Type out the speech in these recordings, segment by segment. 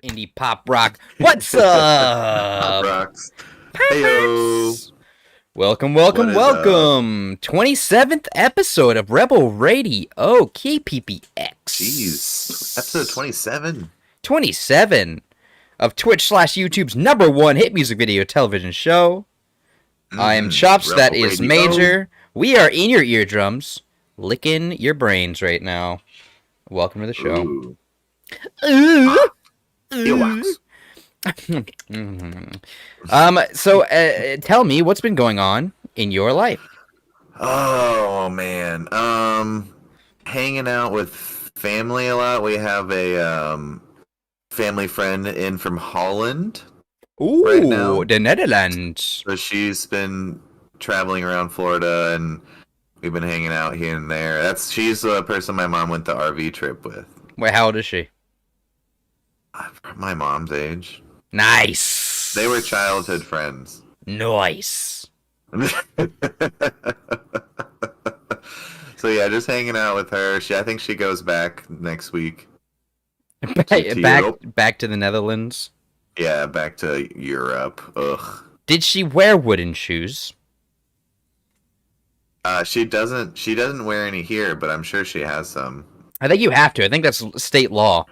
Indie pop rock. What's up? Pop rocks. Heyo. Welcome. What is 27th episode of Rebel Radio KPPX. Jeez. Episode 27. 27 of Twitch/YouTube's #1 hit music video television show. I am Chops, Rebel that is Radio. Major. We are in your eardrums, licking your brains right now. Welcome to the show. Ooh. Ooh. Earwax. So tell me what's been going on in your life. Oh man. Hanging out with family a lot. We have a family friend in from Holland. Ooh, right now. the Netherlands. So she's been traveling around Florida and we've been hanging out here and there. She's the person my mom went the RV trip with. Wait, how old is she? My mom's age. Nice. They were childhood friends. Nice. So yeah, just hanging out with her. I think she goes back next week. Back to the Netherlands. Yeah, back to Europe. Ugh. Did she wear wooden shoes? She doesn't wear any here, but I'm sure she has some. I think you have to. I think that's state law.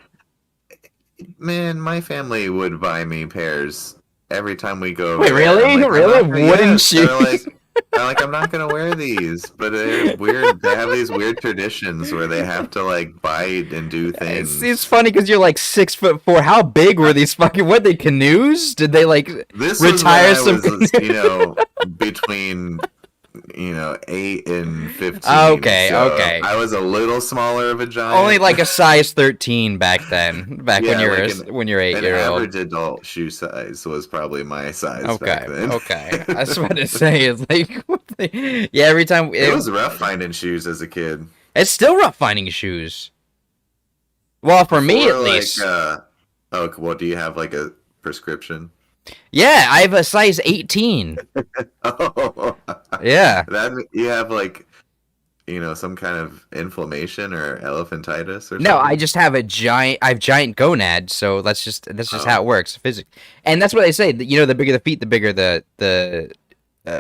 Man, my family would buy me pairs every time we go. Wait, really? Wooden shoes? They're like, I'm not gonna wear these, but they're weird. They have these weird traditions where they have to like bite and do things. It's funny because you're like 6'4". How big were these fucking? What, they canoes? Did they like retire some? Was, between 8 and 15. Okay. I was a little smaller of a giant. Only like a size 13 back then. Yeah, when you're 8-year-old. Average adult shoe size was probably my size back then. Okay. I was about to say, it's like, yeah, every time it was rough finding shoes as a kid. It's still rough finding shoes. Well, for me at least. Well, do you have like a prescription? Yeah, I have a size 18. Oh, yeah. That you have like, some kind of inflammation or elephantitis or something? No, I just have giant gonads, so that's just how it works physically. And that's what they say. The bigger the feet, the bigger the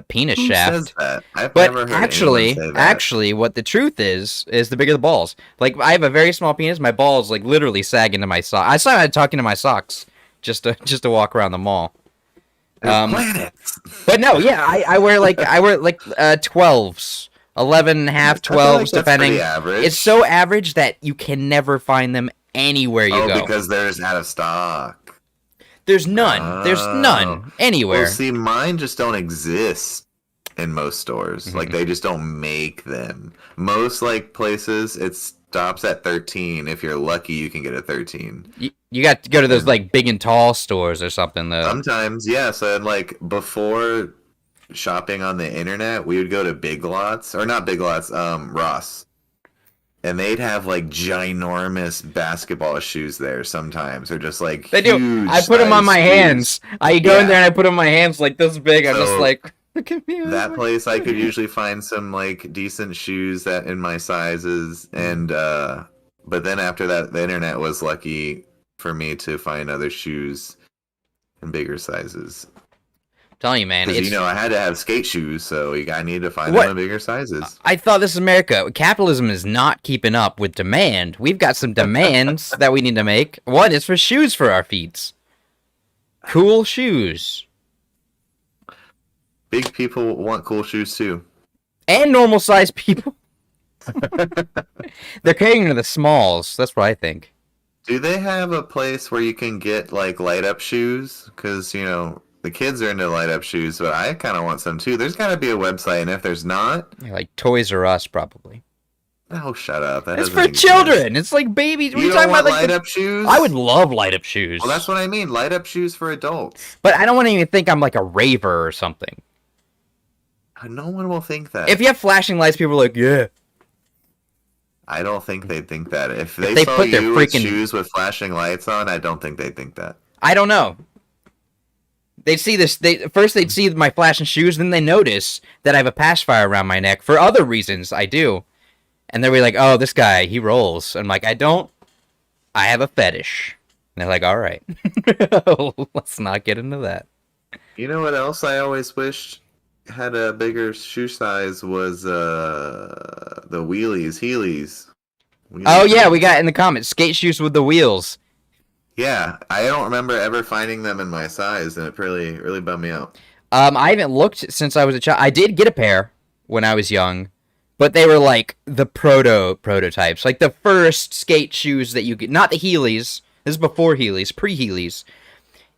penis Who shaft. says that? I've But never heard anyone say that. actually, what the truth is the bigger the balls. Like, I have a very small penis. My balls like literally sag into my socks. I started tucking into my socks just to walk around the mall. Planets. But no, yeah, I wear 12s, 11 half 12s, depending. Pretty average. It's so average that you can never find them anywhere you go. Because there's out of stock. There's none. There's none anywhere. Well, see, mine just don't exist. in most stores. Like, Mhm. they just don't make them. Most, like, places, it stops at 13. If you're lucky, you can get a 13. You got to go to those And like big and tall stores or something though. sometimes, yeah. So, like, before shopping on the internet, we would go to Big Lots, or not Big Lots, Ross. And they'd have, like, ginormous basketball shoes there sometimes, or just, like, They do. huge I put them on size my shoes. hands. I go in Yeah. there and I put them on my hands like this big. I'm just So, like, look at me. that place I could usually find some like decent shoes that in my sizes, and but then after that the internet was lucky for me to find other shoes in bigger sizes, I'm telling you, man. because It's I had to have skate shoes, so I need to find what them in bigger sizes. I thought. This is America. Capitalism is not keeping up with demand. We've got some demands that we need to make. One is for shoes for our feet. Cool shoes. Big people want cool shoes too. And normal sized people. They're catering to the smalls. That's what I think. Do they have a place where you can get like light up shoes? Because the kids are into light up shoes, but I kind of want some too. There's got to be a website, and if there's not, Yeah, like Toys R Us, probably. oh, shut up. That It's doesn't for exist. children. It's like babies. What are You you don't talking want about? Like light up shoes? I would love light up shoes. Well, that's what I mean. Light up shoes for adults. But I don't want to even think I'm like a raver or something. No one will think that. If you have flashing lights, people are like, yeah. I don't think they'd think that. If they they saw put their you with freaking- shoes with flashing lights on, I don't think they'd think that. I don't know. They'd see this. First they'd see my flashing shoes, then they notice that I have a pacifier around my neck for other reasons. I do, and they'll be like, "Oh, this guy, he rolls." I'm like, "I don't. I have a fetish." And they're like, "All right, let's not get into that." You know what else I always wished had a bigger shoe size was the Heelys. Oh yeah, we got in the comments skate shoes with the wheels. Yeah, I don't remember ever finding them in my size, and it really bummed me out. I haven't looked since I was a child. I did get a pair when I was young, but they were like the prototypes, like the first skate shoes that you get. Not the Heelys. This is before Heelys, pre-Heelys.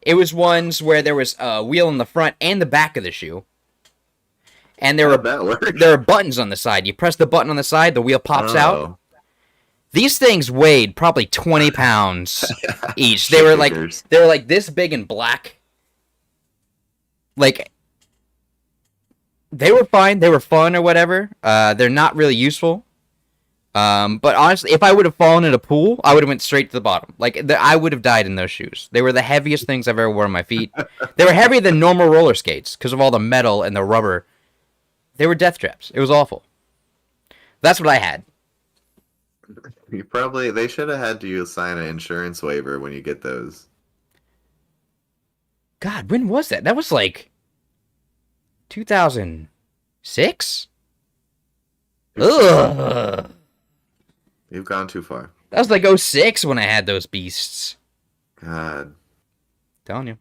It was ones where there was a wheel in the front and the back of the shoe, and there How'd were that work? there are buttons on the side. You press the button on the side, the wheel pops out. Oh. These things weighed probably 20 pounds each. They Shit were like kickers. this big and black. Like they were fine, they were fun or whatever. They're not really useful. But honestly, if I would have fallen in a pool, I would have went straight to the bottom. Like I would have died in those shoes. They were the heaviest things I've ever worn on my feet. They were heavier than normal roller skates because of all the metal and the rubber. They were death traps. It was awful. That's what I had. They should have had you sign an insurance waiver when you get those. God, when was that? That was like 2006? Ugh. You've gone too far. That was like 06 when I had those beasts. God. Telling you.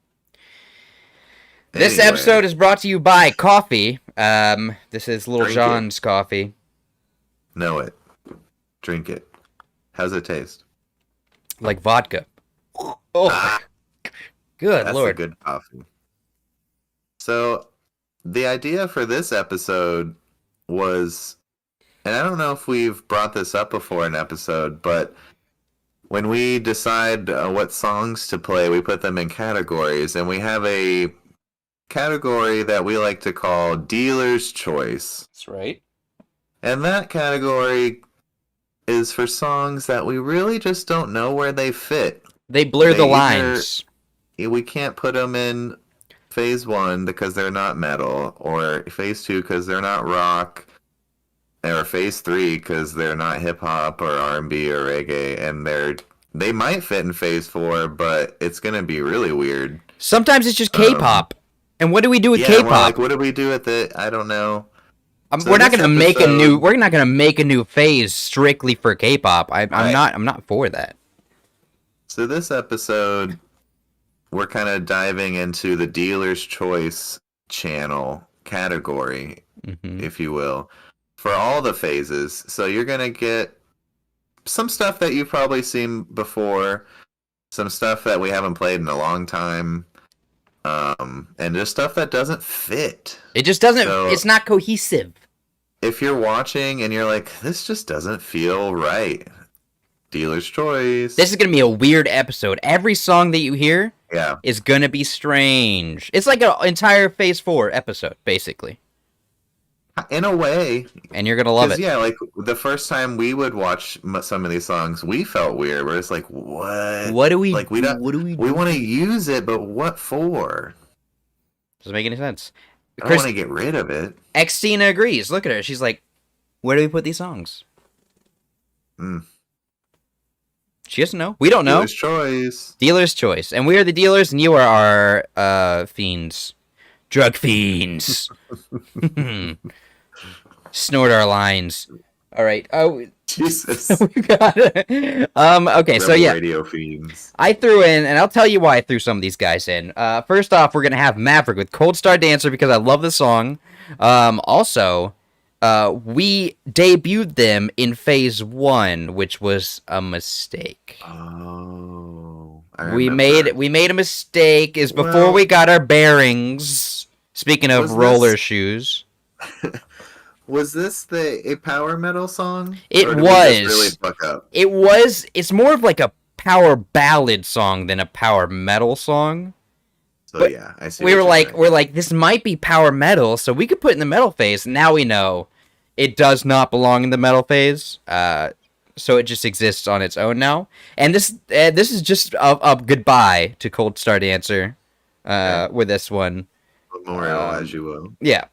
This Anyway, episode is brought to you by coffee. This is Little Drink it. John's coffee. Know it. Drink it. How's it taste? Like vodka. Oh, Ah, good that's lord. a good coffee. So, the idea for this episode was, and I don't know if we've brought this up before in an episode, but when we decide what songs to play, we put them in categories, and we have a category that we like to call Dealer's Choice. That's right. And that category is for songs that we really just don't know where they fit. They blur They the either- lines. We can't put them in phase 1 because they're not metal, or phase 2 because they're not rock, or phase 3 because they're not hip hop or R&B or reggae, and they might fit in phase 4, but it's gonna be really weird. Sometimes it's just K-pop. And what do we do with Yeah, K-pop? we're like, what do we do with it? I don't know. So we're not this gonna make a episode- new. We're not gonna make a new phase strictly for K-pop. I'm Right. not. I'm not for that. So this episode, we're kind of diving into the Dealer's Choice channel category, Hmm. if you will, for all the phases. So you're going to get some stuff that you've probably seen before, some stuff that we haven't played in a long time, and just stuff that doesn't fit. It just doesn't. So- It's not cohesive. If you're watching and you're like, this just doesn't feel right, dealer's choice. This is gonna be a weird episode. Every song that you hear Yeah. is gonna be strange. It's like an entire Phase 4 episode, basically. In a way. And you're gonna love it. Yeah, like the first time we would watch some of these songs, we felt weird. We're just like, what? What do we like? We do? don't. What do we We do? want to use it, but what for? Doesn't make any sense. I don't want to get rid of it. Xtina agrees. Look at her. She's like, where do we put these songs? She doesn't know. We don't know. Dealer's choice. Dealer's choice. And we are the dealers, and you are our fiends. Drug fiends. Snort our lines. All right. Oh, Jesus. we got it. Okay, so yeah. Radio fiends. I threw in, and I'll tell you why I threw some of these guys in. First off, we're going to have Maverick with Cold Star Dancer because I love the song. Also, we debuted them in Phase 1, which was a mistake. Oh. We made a mistake is before Well- we got our bearings. Speaking of Was roller this- shoes. Was this a power metal song? It Or did we just was. really fuck up. It's more of like a power ballad song than a power metal song. So But yeah, I see. We what were you're like, saying. this might be power metal, so we could put it in the metal phase. Now we know it does not belong in the metal phase. So it just exists on its own now. And this is just a goodbye to Cold Star Dancer with this one. Memorial as you will. Yeah.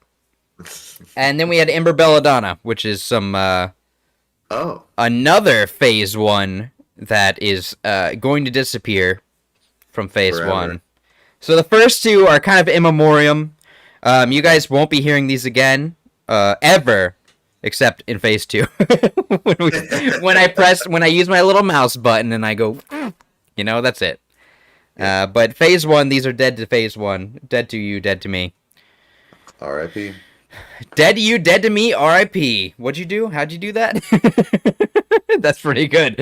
And then we had Ember Belladonna, which is some Oh. another Phase 1 that is going to disappear from Phase Forever. 1. So the first two are kind of in memoriam. You guys won't be hearing these again, ever, except in Phase 2. when I use my little mouse button and I go, that's it. But Phase 1, these are dead to Phase 1. Dead to you, dead to me. R.I.P. Dead to you, dead to me, R.I.P. What'd you do? How'd you do that? That's pretty good.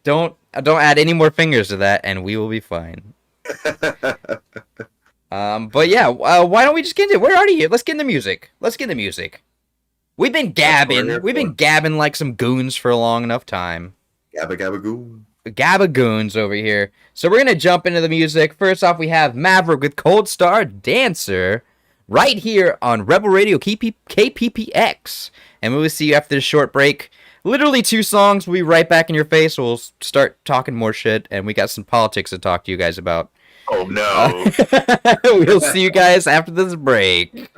Don't add any more fingers to that, and we will be fine. But yeah, why don't we just get into it? Where are you? Let's get into music. We've been gabbing. We've been gabbing like some goons for a long enough time. Gabba gabba goo. Gabagoons over here. So we're gonna jump into the music. First off, we have Maverick with Cold Star Dancer, right here on Rebel Radio KPPX. And we'll see you after this short break. Literally 2 songs. We'll be right back in your face. We'll start talking more shit, and we got some politics to talk to you guys about. Oh no. We'll see you guys after this break.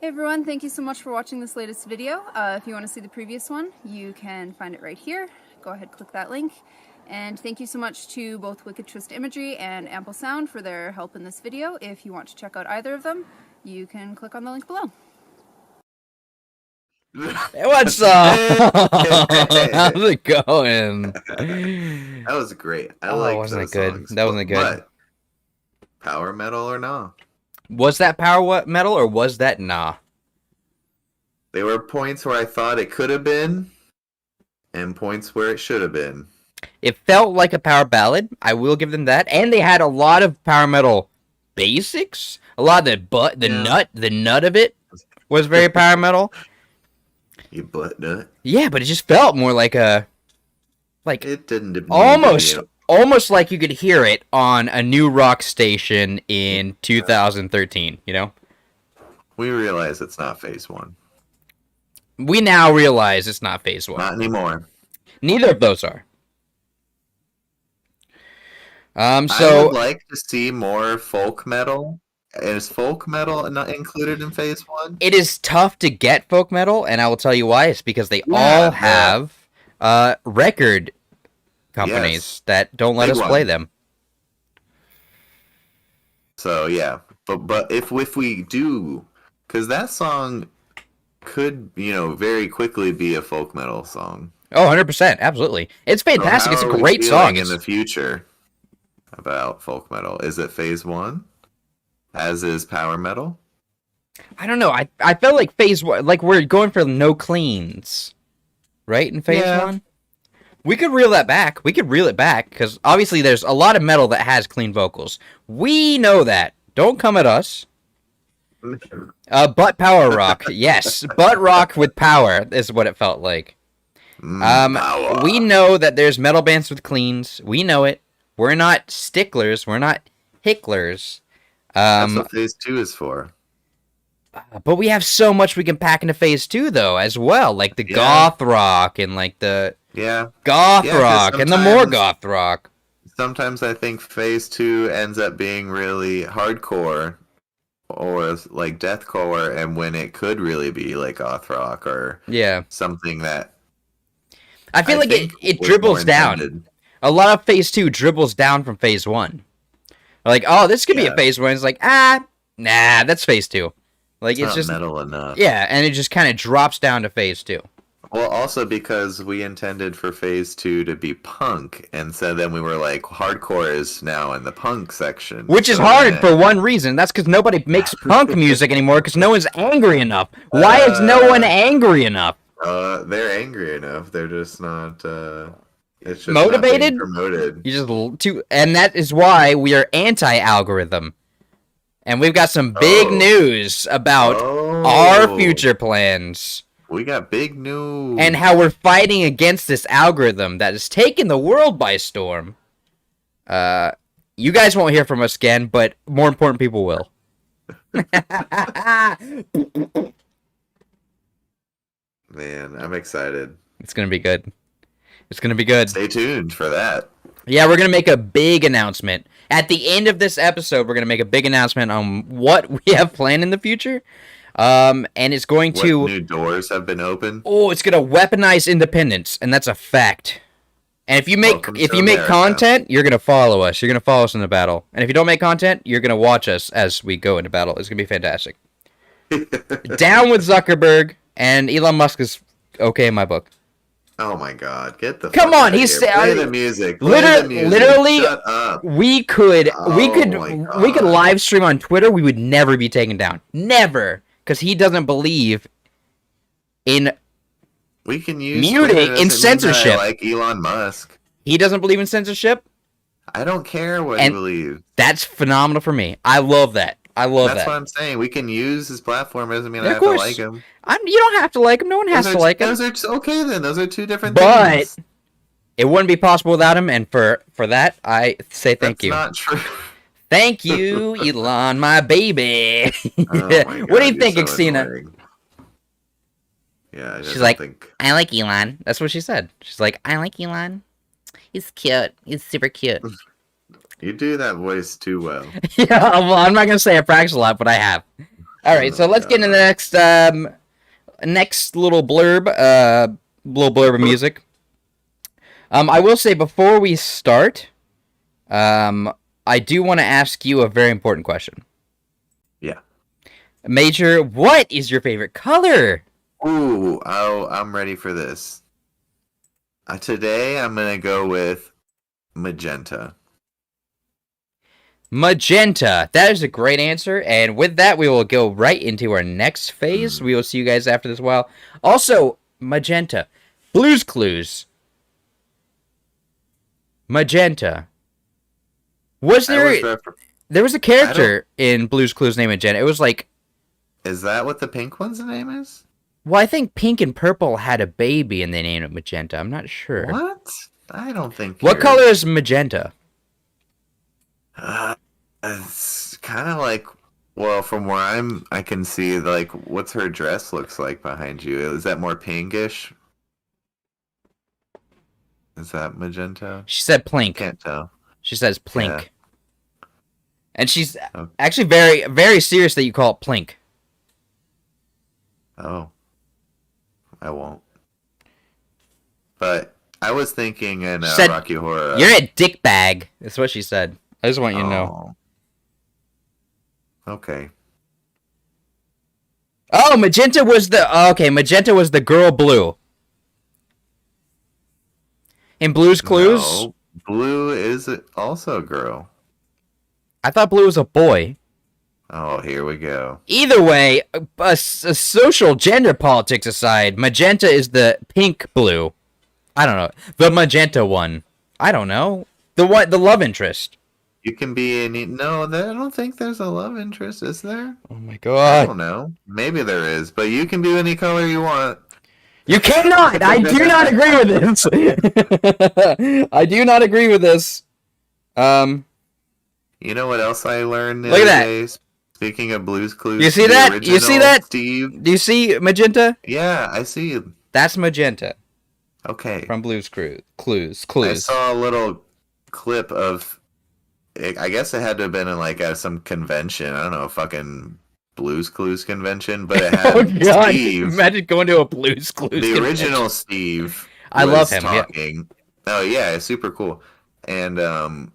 Hey everyone, thank you so much for watching this latest video. If you want to see the previous one, you can find it right here. Go ahead, click that link. And thank you so much to both Wicked Twist Imagery and Ample Sound for their help in this video. If you want to check out either of them, you can click on the link below. What's up? How's it going? That was great. I Oh, like wasn't those it good? songs. That wasn't good. But power metal or not? Was that power metal or was that nah? There were points where I thought it could have been, and points where it should have been. It felt like a power ballad. I will give them that, and they had a lot of power metal basics. A lot of the nut of it was very power metal. You butt nut. Yeah, but it just felt more like a It didn't almost like you could hear it on a new rock station in 2013. You know, We realize it's not phase one. we now realize it's not phase one. Not anymore. Neither of those are. I So would like to see more folk metal. Is folk metal not included in phase one? it is tough to get folk metal, and I will tell you why. It's because they all have record companies that don't let Big us play one. them. So yeah, but if we do, because that song could very quickly be a folk metal song. Oh, 100%, absolutely. It's fantastic. So It's a how are we great feeling song. in the future about folk metal. Is it phase one? As is power metal? I don't know. I felt like phase one, like we're going for no cleans, right? In phase Yeah. one, we could reel that back. We could reel it back because obviously there's a lot of metal that has clean vocals. We know that. Don't come at us. Butt power rock, yes, butt rock with power is what it felt like. Power. We know that there's metal bands with cleans. We know it. We're not sticklers. We're not hicklers. That's what phase two is for. But we have so much we can pack into phase two, though, as well. Like the Yeah. goth rock and like the Yeah. goth Yeah, 'cause rock and the more sometimes- goth rock. Sometimes I think phase two ends up being really hardcore or like deathcore, and when it could really be like goth rock or Yeah. something that I feel like think it was dribbles more down. intended. A lot of phase two dribbles down from phase one. Like, oh, this could be Yeah. a phase one. It's like, nah, that's phase two. Like, it's not just, metal enough. yeah, and it just kind of drops down to phase two. Well, also because we intended for phase two to be punk, and so then we were like, hardcore is now in the punk section. Which is So hard then- for one reason. That's because nobody makes punk music anymore because no one's angry enough. Why is no one angry enough? They're angry enough. They're just not. It's just Motivated? Not being promoted. You and that is why we are anti-algorithm. And we've got some big Oh. news about our future plans We got big news. and how we're fighting against this algorithm that has taken the world by storm. You guys won't hear from us again, but more important people will. Man, I'm excited. It's gonna be good. It's gonna be good. Stay tuned for that. Yeah, we're gonna make a big announcement at the end of this episode. We're gonna make a big announcement on what we have planned in the future, and it's going What to. new doors have been opened? Oh, it's gonna weaponize independence, and that's a fact. And if you make Welcome to America. content, you're gonna follow us. You're gonna follow us in the battle. And if you don't make content, you're gonna watch us as we go into battle. It's gonna be fantastic. Down with Zuckerberg, and Elon Musk is okay in my book. Oh my God! Get the Come fuck on, outta he's here. Play the music. Play the music. Literally, Shut up. we could Oh we my could God. live stream on Twitter. We would never be taken down, never, because he doesn't believe in. We can use Muting Twitter. in Doesn't mean that censorship. I like Elon Musk. He doesn't believe in censorship. I don't care what And he believes. That's phenomenal for me. I love that. I love That's that. what I'm saying. We can use his platform. Doesn't mean Yeah, I of have to course. like him. You don't have to like him. No one has to like him. Those are okay then. Those are two different But things. it wouldn't be possible without him. And for that, I say thank That's you. not true. Thank you, Elon, my baby. Oh my What do you God, think, you're so Xena? annoying. Yeah, I just She's like, think... I like Elon. That's what she said. She's like, I like Elon. He's cute. He's super cute. You do that voice too well. Yeah, well, I'm not gonna say I practice a lot, but I have. All right, so let's get into the next little blurb, of music. I will say before we start, I do want to ask you a very important question. Yeah. Major, what is your favorite color? Ooh, I'm ready for this. Today I'm gonna go with magenta. Magenta. That is a great answer. And with that, we will go right into our next phase. We will see you guys after this while. Also, magenta. Blue's Clues. Magenta. There was a character in Blue's Clues named Magenta. It was like... Is that what the pink one's name is? Well, I think Pink and Purple had a baby and they named it Magenta. I'm not sure. What? I don't think. What color is magenta? It's kind of like, well, from where I can see, like, what's her dress looks like behind you. Is that more pinkish? Is that magenta? She said plink. Can't tell. She says plink. Yeah. And she's actually very, very serious that you call it plink. Oh. I won't. But I was thinking in Rocky Horror. You're a dick bag. That's what she said. I just want you to know. Okay. Oh, magenta was magenta was the girl Blue. In Blue's Clues? No, Blue is also a girl. I thought Blue was a boy. Oh, here we go. Either way, a social gender politics aside, magenta is the pink Blue. I don't know. The magenta one. I don't know. The love interest. You can be any... No, I don't think there's a love interest, is there? Oh my god. I don't know. Maybe there is, but you can be any color you want. You cannot! I do not agree with this! I do not agree with this. You know what else I learned? Look at that. Day? Speaking of Blue's Clues. You see that? You see that? Steve? Do you see magenta? Yeah, I see. That's magenta. Okay. From Blue's Clues. I saw a little clip of... I guess it had to have been in like some convention. I don't know, a fucking Blue's Clues convention, but it had oh god! Steve. Imagine going to a Blues Clues. The convention. Original Steve. I love him. Talking. Yeah. Oh yeah, it's super cool. And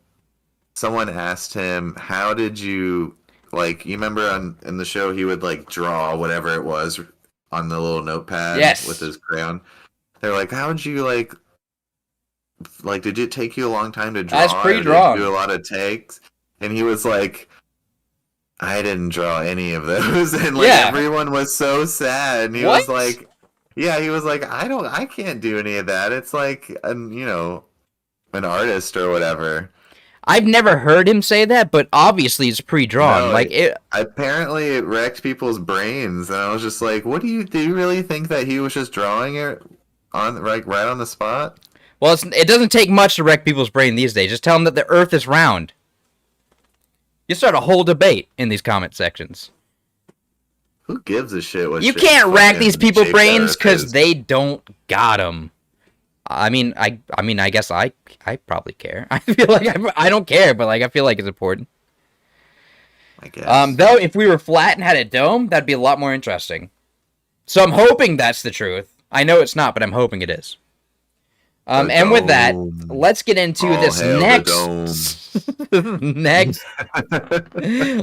someone asked him, "How did you like?" You remember in the show he would like draw whatever it was on the little notepad with his crayon. They're like, "How'd you like?" Did it take you a long time to draw? That's pre-drawn. Do a lot of takes, and he was like, "I didn't draw any of those," and everyone was so sad. And he was like, "Yeah," he was like, I can't do any of that. It's like, an artist or whatever." I've never heard him say that, but obviously it's pre-drawn. No, apparently it wrecked people's brains, and I was just like, "What do you really think that he was just drawing it on right on the spot?" Well, it doesn't take much to wreck people's brain these days. Just tell them that the Earth is round. You start a whole debate in these comment sections. Who gives a shit? You can't wreck these people's brains because they don't got them. I mean, I guess I probably care. I feel like I don't care, but like I feel like it's important. I guess. Though, if we were flat and had a dome, that'd be a lot more interesting. So I'm hoping that's the truth. I know it's not, but I'm hoping it is. And with that, let's get into this next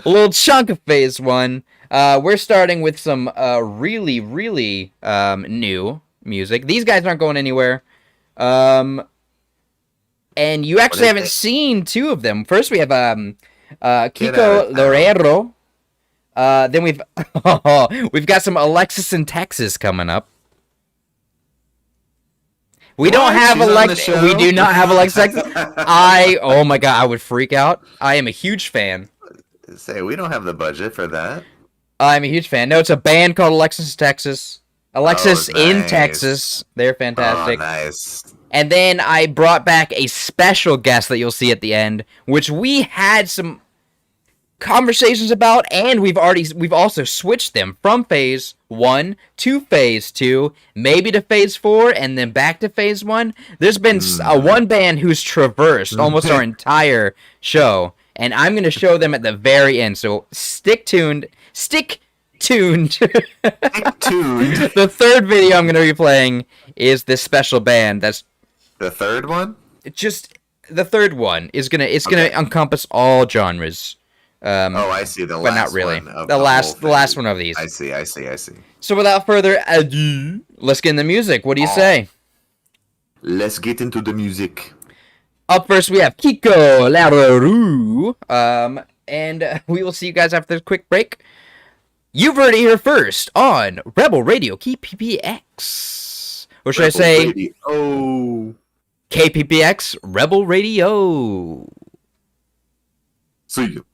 little chunk of phase one. We're starting with some really, really new music. These guys aren't going anywhere. And you actually haven't seen two of them. First, we have Kiko Lorero. Then we've got some Alexis in Texas coming up. We don't have Alexis. We do not have Alexis. Oh my god, I would freak out. I am a huge fan. Say, we don't have the budget for that. I'm a huge fan. No, it's a band called Alexis Texas. Alexis in Texas. They're fantastic. Oh, nice. And then I brought back a special guest that you'll see at the end, which we had some conversations about, and we've also switched them from phase 1 to phase 2, maybe to phase 4, and then back to phase 1. There's been one band who's traversed almost our entire show, and I'm going to show them at the very end. So stick tuned tuned. Tuned. The third video I'm going to be playing is this special band. That's The third one? just the third one is gonna Okay. encompass all genres. Oh, I see. The last but not really. one of The whole last thing. one of these. I see. So without further ado, let's get in the music. What do you say? Let's get into the music. Up first, we have Kiko Lararoo. And we will see you guys after this quick break. You've heard it here first on Rebel Radio KPPX. Or should I say Oh. KPPX Rebel Radio? See you.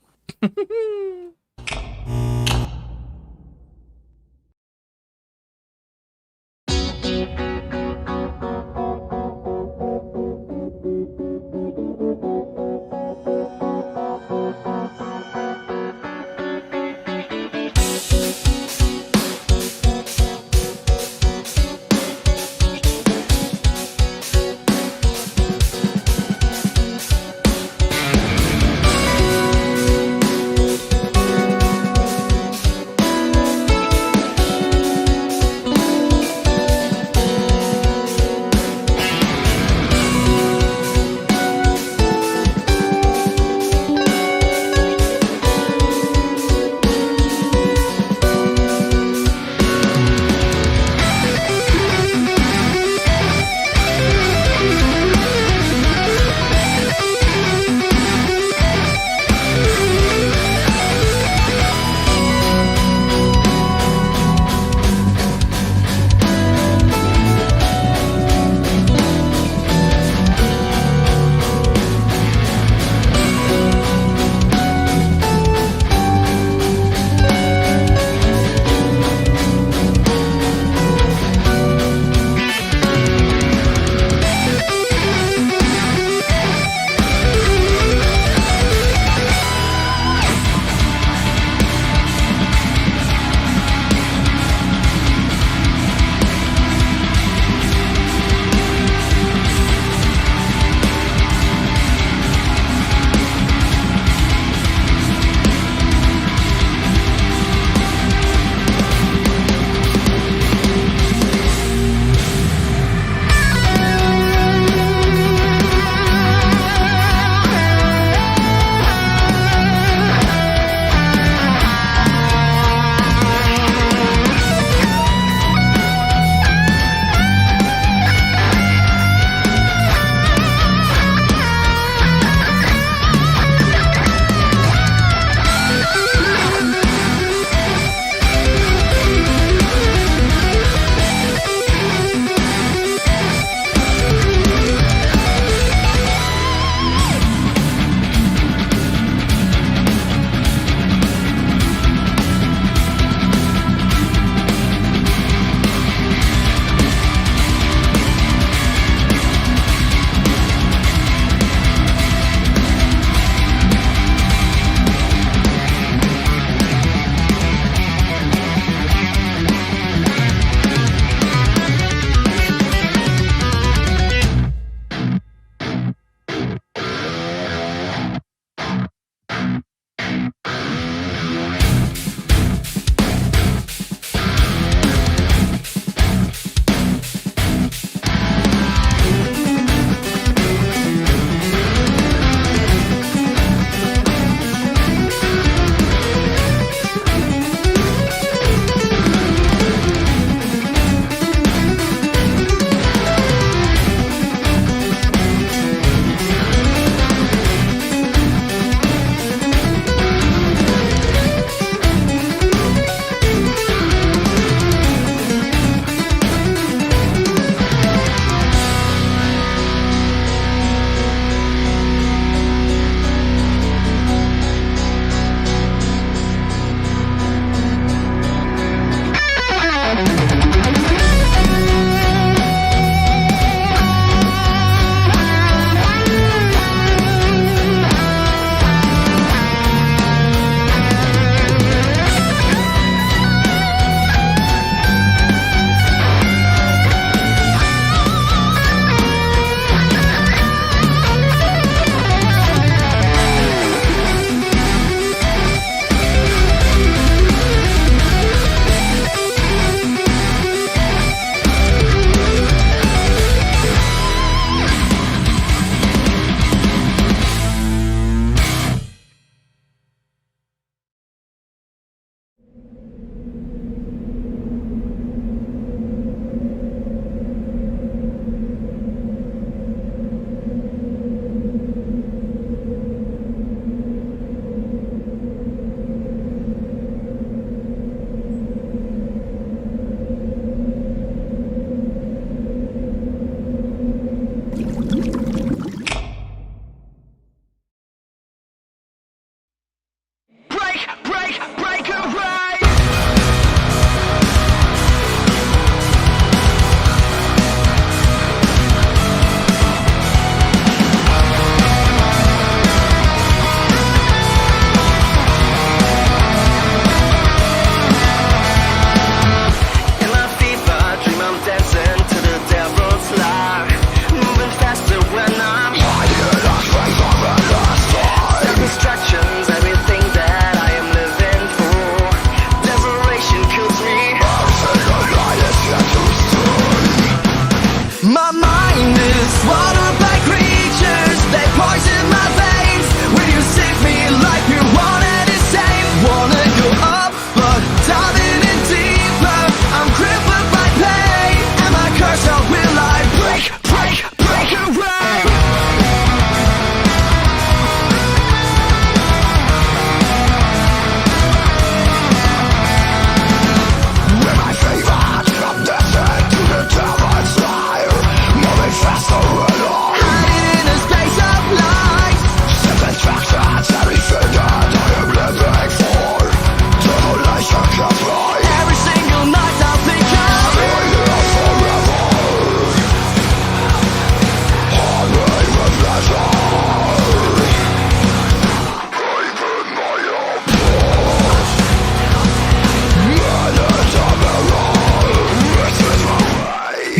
swallowed by creatures. They poison my veins. Will you save me like you wanted the same? Wanna go up, but diving in deeper. I'm crippled by pain. Am I cursed or will I break away? Every single night I think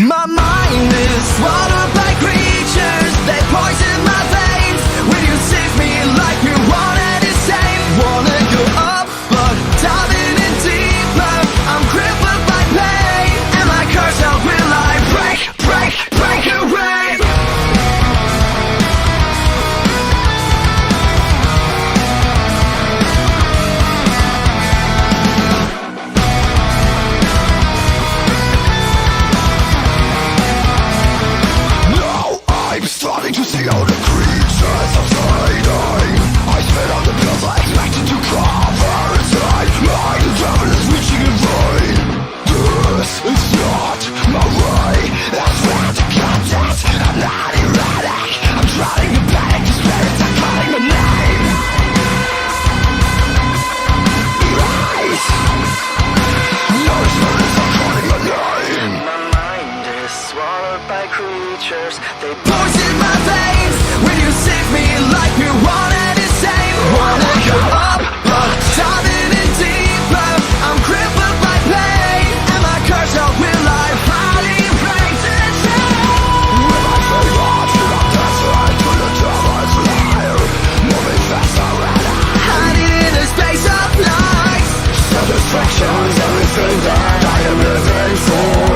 my mind is swallowed by creatures. They poison my veins. Will you save me like you wanted the same? Wanna go up, but diving in deeper. I'm crippled by pain. Am I cursed or will I break away? Now I'm starting to see all the creatures of hiding. I spit out the pills I expected to cover inside. The devil is reaching in vain. This is not my way. I swear to God that I'm not erratic. I'm trying to panic. The spirits are calling my name. Rise. No spirits are calling my name. My mind is swallowed by creatures. They poison my veins. Will you save me like you wanted the same? Wanna go up, but diving in deeper. I'm crippled by pain. Am I cursed or will I finally break the chain? With my face off, should I dance right to the devil's lair? Moving faster and Hiding in the space of light. satisfaction is everything that I am living for.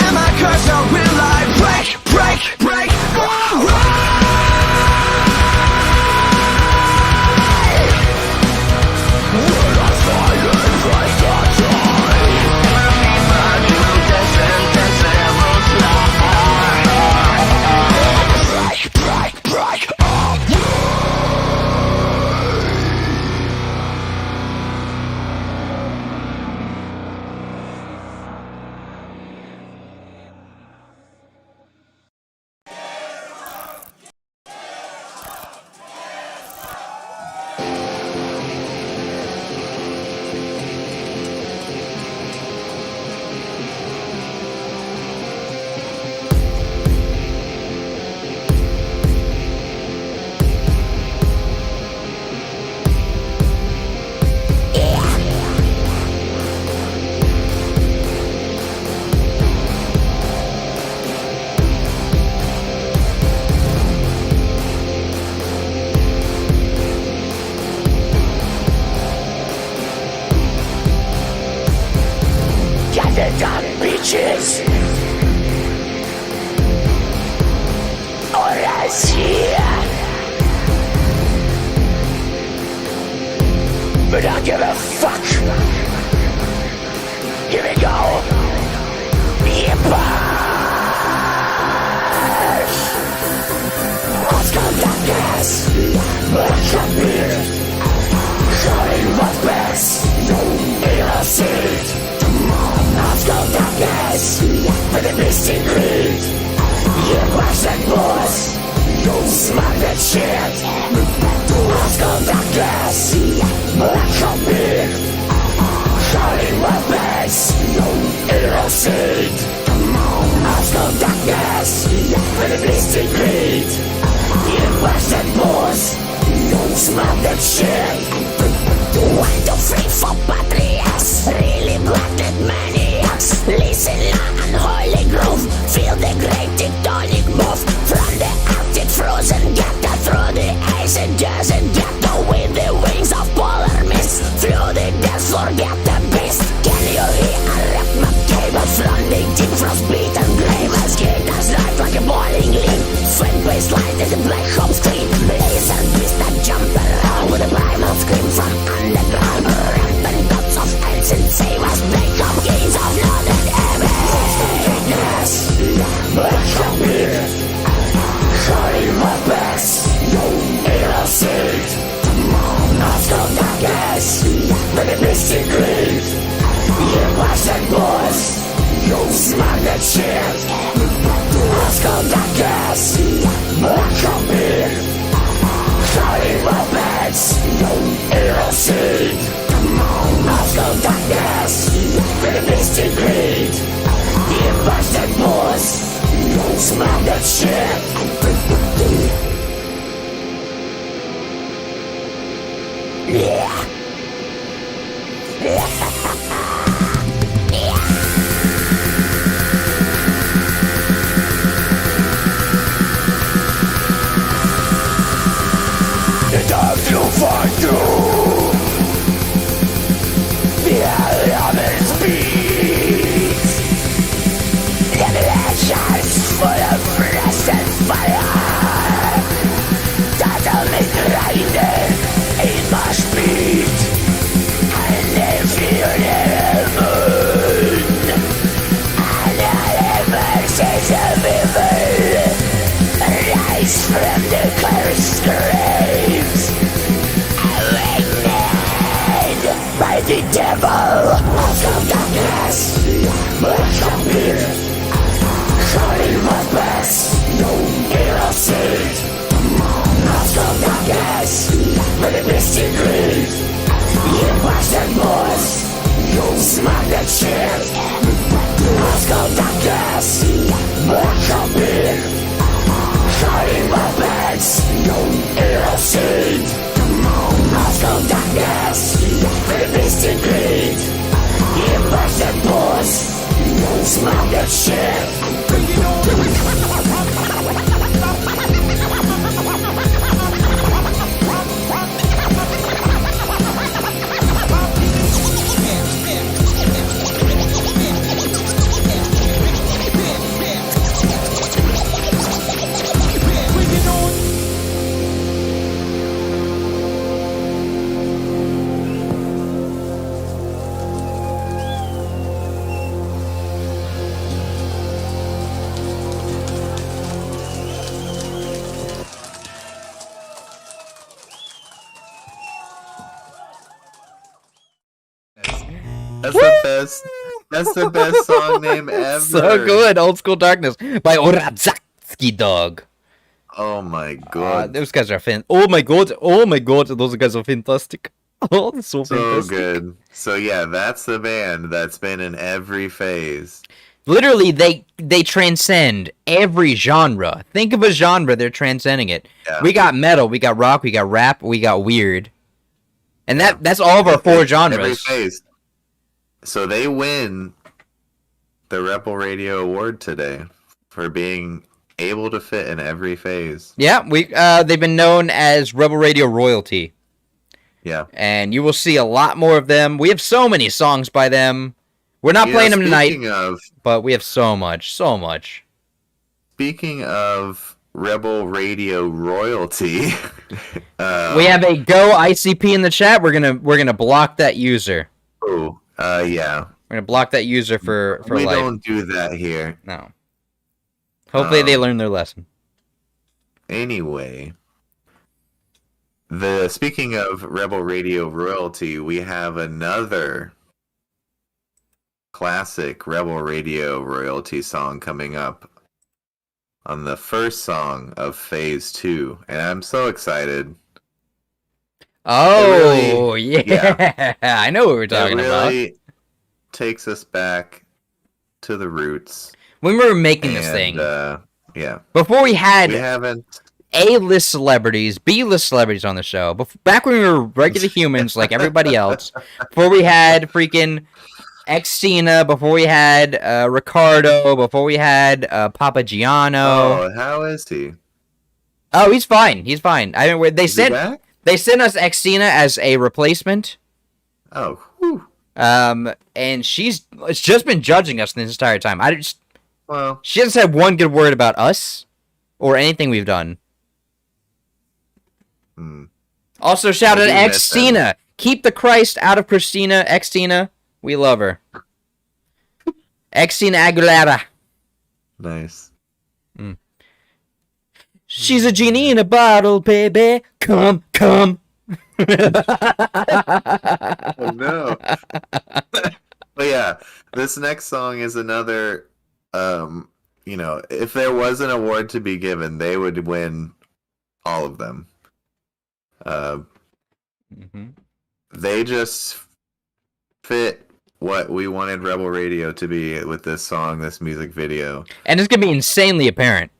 Am I cursed or will I break away? Will I finally break the tie? Break up. Done, bitches. Or Russia. But I don't give a fuck. Here we go. Yippers. Let's go darkness. Black and beard. Showing what best. Innocent. Let's go darkness for the mystic greed. You wash that boss, don't smack that shit. Let's go darkness, black and big. Shining weapons, innocent. Let's go darkness for the mystic greed. You wash that boss, don't smack that shit. 1, 2, 3, 4 patriots, really blooded maniacs. Listen now, unholy groove. Feel the great tectonic move. From the Arctic frozen ghetto through the ice and desert ghetto with the wings of polar mist. Through the dance floor, get the beast. Can you hear a rap my cable from the deep frost beat and grave as guitars light like a boiling leaf? Smack that shit. Let's go that gas. More coming. Starting my beds. It'll seed. Let's go that gas. For the mystic greed. The busted boys. Smack that shit. Yeah. And I feel fine through the element's beats. The elections full of flesh and fire. That only grinding in my speed. And they feel the moon. And all the verses of evil rise from the cursed graves. Awakened by the devil. Welcome darkness, welcome beer. Shining my best, no hero seed. Welcome darkness, with the mystic greed. You bastard boys, you smack that shit. Welcome darkness, welcome beer. Shining my beds, no hero seed. Let's go darkness, for the mystic greed. You bastard boys, smack that shit. That's the best. That's the best song name ever. So good. Old School Darkness by Oradzatsky Dog. Oh my god. Those guys are oh my god, those guys are fantastic. Oh, they're so So fantastic. good. So yeah, that's the band that's been in every phase. Literally, they transcend every genre. Think of a genre, they're transcending it. Yeah. We got metal, we got rock, we got rap, we got weird. And that's all of our four Every genres. phase. So they win the Rebel Radio Award today for being able to fit in every phase. Yeah, they've been known as Rebel Radio royalty. Yeah. And you will see a lot more of them. We have so many songs by them. We're not playing them tonight, but we have so much. Speaking of Rebel Radio royalty, we have a Go ICP in the chat. We're gonna block that user. Oh, yeah. We're gonna block that user for we life. don't do that here. No. Hopefully they learn their lesson. Anyway, speaking of Rebel Radio royalty, we have another classic Rebel Radio royalty song coming up on the first song of Phase 2, and I'm so excited. Oh, yeah. yeah. I know what we're talking it about. really takes us back to the roots. When we were making this thing, yeah. before we We had haven't. A-list celebrities, B-list celebrities on the show, back when we were regular humans like everybody else, before we had freaking Xtina, before we had Ricardo, before we had Papagiano. Oh, how is he? Oh, he's fine. He's fine. I mean, they Is he sent back? us Xtina as a replacement. Oh, whew. And she's just been judging us this entire time. Well, She hasn't said one good word about us or anything we've done. Also, shout out to I do miss them. Xtina. Keep the Christ out of Christina. Xtina, we love her. Xtina Aguilera. nice. She's a genie in a bottle, baby. Come. Oh no. But yeah, This next song is another. If there was an award to be given, they would win all of them. They just fit what we wanted Rebel Radio to be with this song, this music video. And it's going to be insanely apparent.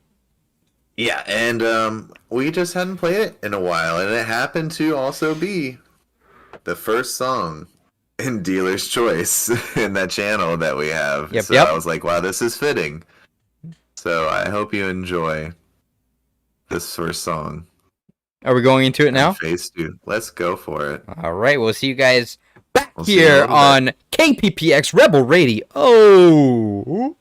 Yeah, and we just hadn't played it in a while, and it happened to also be the first song in Dealer's Choice in that channel that we have. Yep, so yep. I was like, wow, this is fitting. So I hope you enjoy this first song. Are we going into it now? Phase 2. Let's go for it. All right, we'll see you guys back We'll see you in a here little on KPPX Rebel Radio. Oh.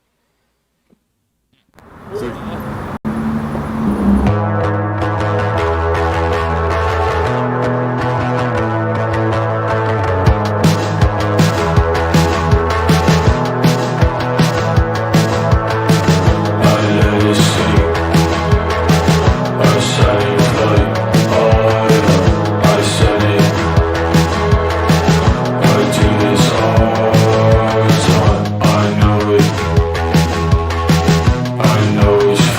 I know it's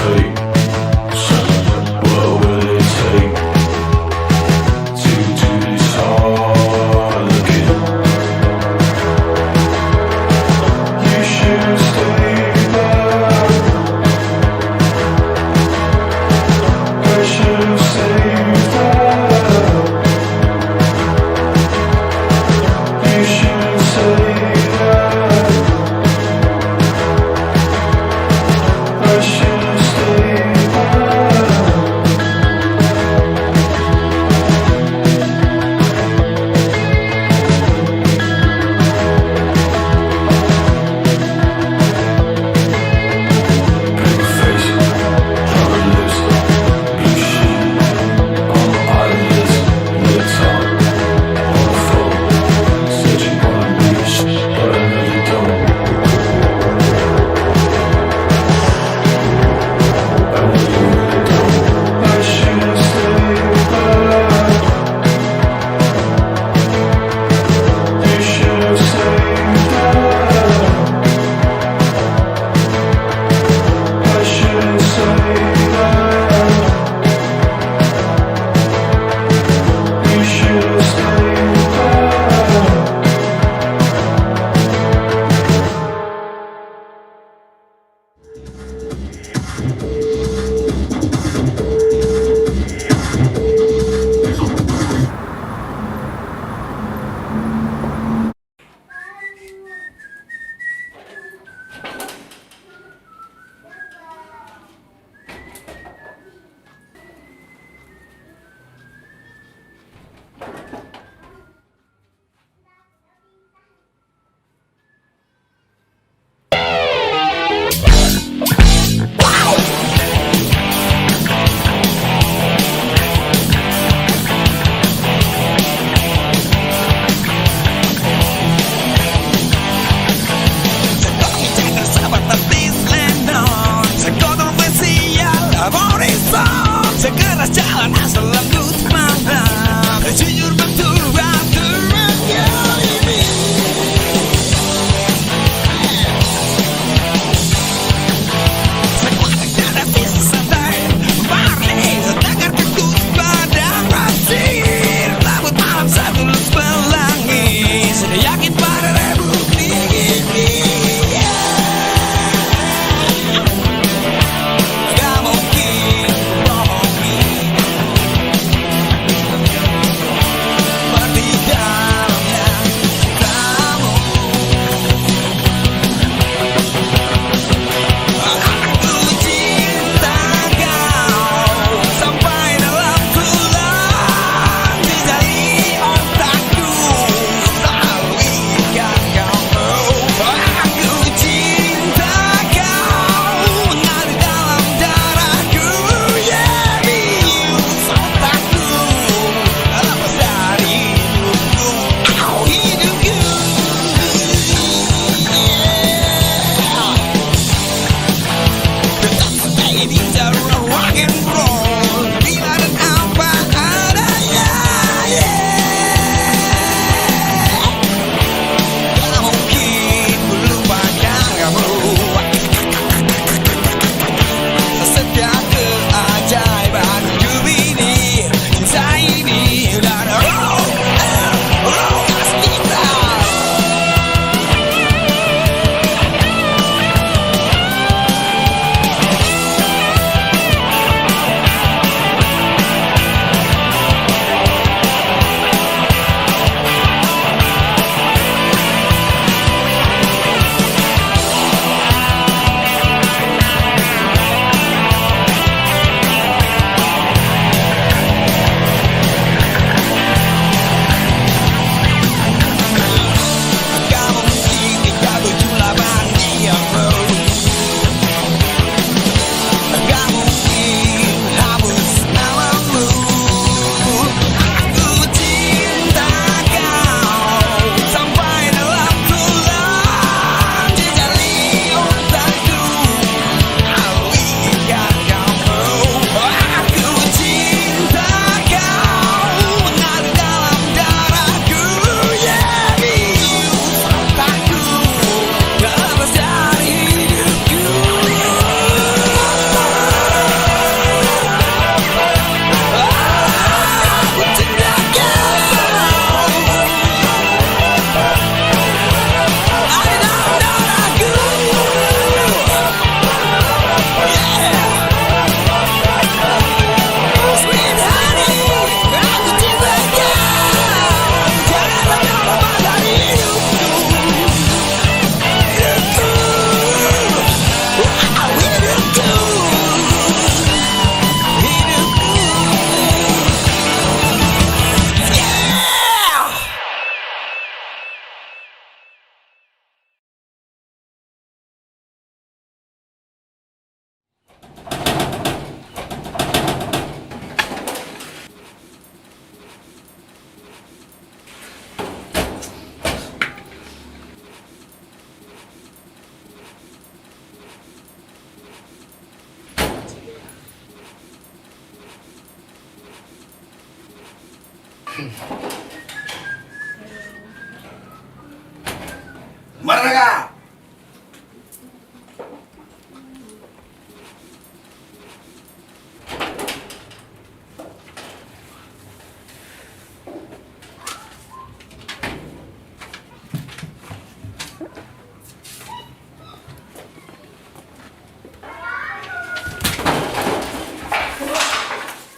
Maraga!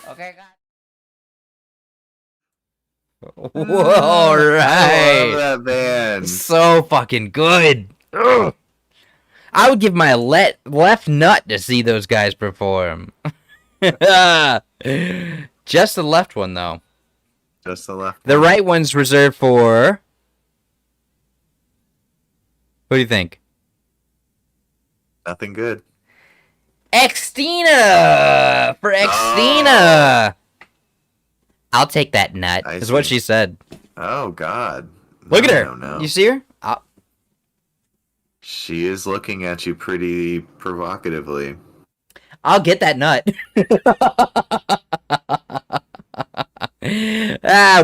Okay, God. All I right. love that band. So fucking good. Ugh. I would give my left nut to see those guys perform. Just the left one, though. Just the left. The right one's reserved for... Who do you think? Nothing good. Xtina! For Xtina! I'll take that nut, I is what see. she said. Oh God. Look at No, her. no, no. You see her? She is looking at you pretty provocatively. I'll get that nut.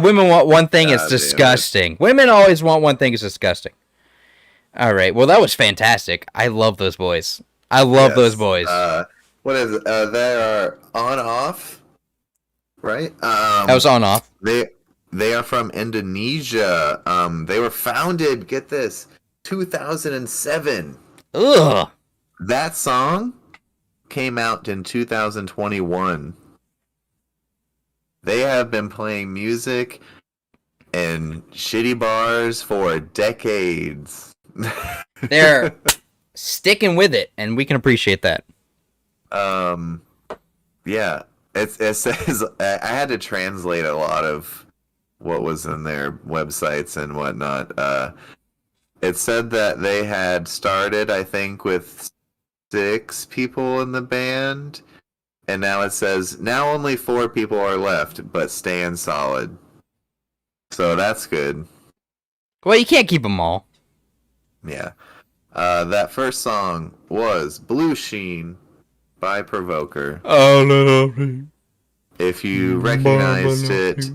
Women want one thing, it's God damn it. disgusting. Women always want one thing, it's disgusting. All right, well, that was fantastic. I love those boys. I love Yes. those boys. What is it? They are on off, right? That was on off. They are from Indonesia. They were founded, get this, 2007. Ugh. That song came out in 2021. They have been playing music in shitty bars for decades. They're sticking with it, and we can appreciate that. Yeah. It says I had to translate a lot of what was in their websites and whatnot. It said that they had started, I think, with 6 people in the band, and now it says now only 4 people are left, but staying solid. So that's good. Well, you can't keep them all. Yeah. That first song was Blue Sheen by Provoker. If you recognized it,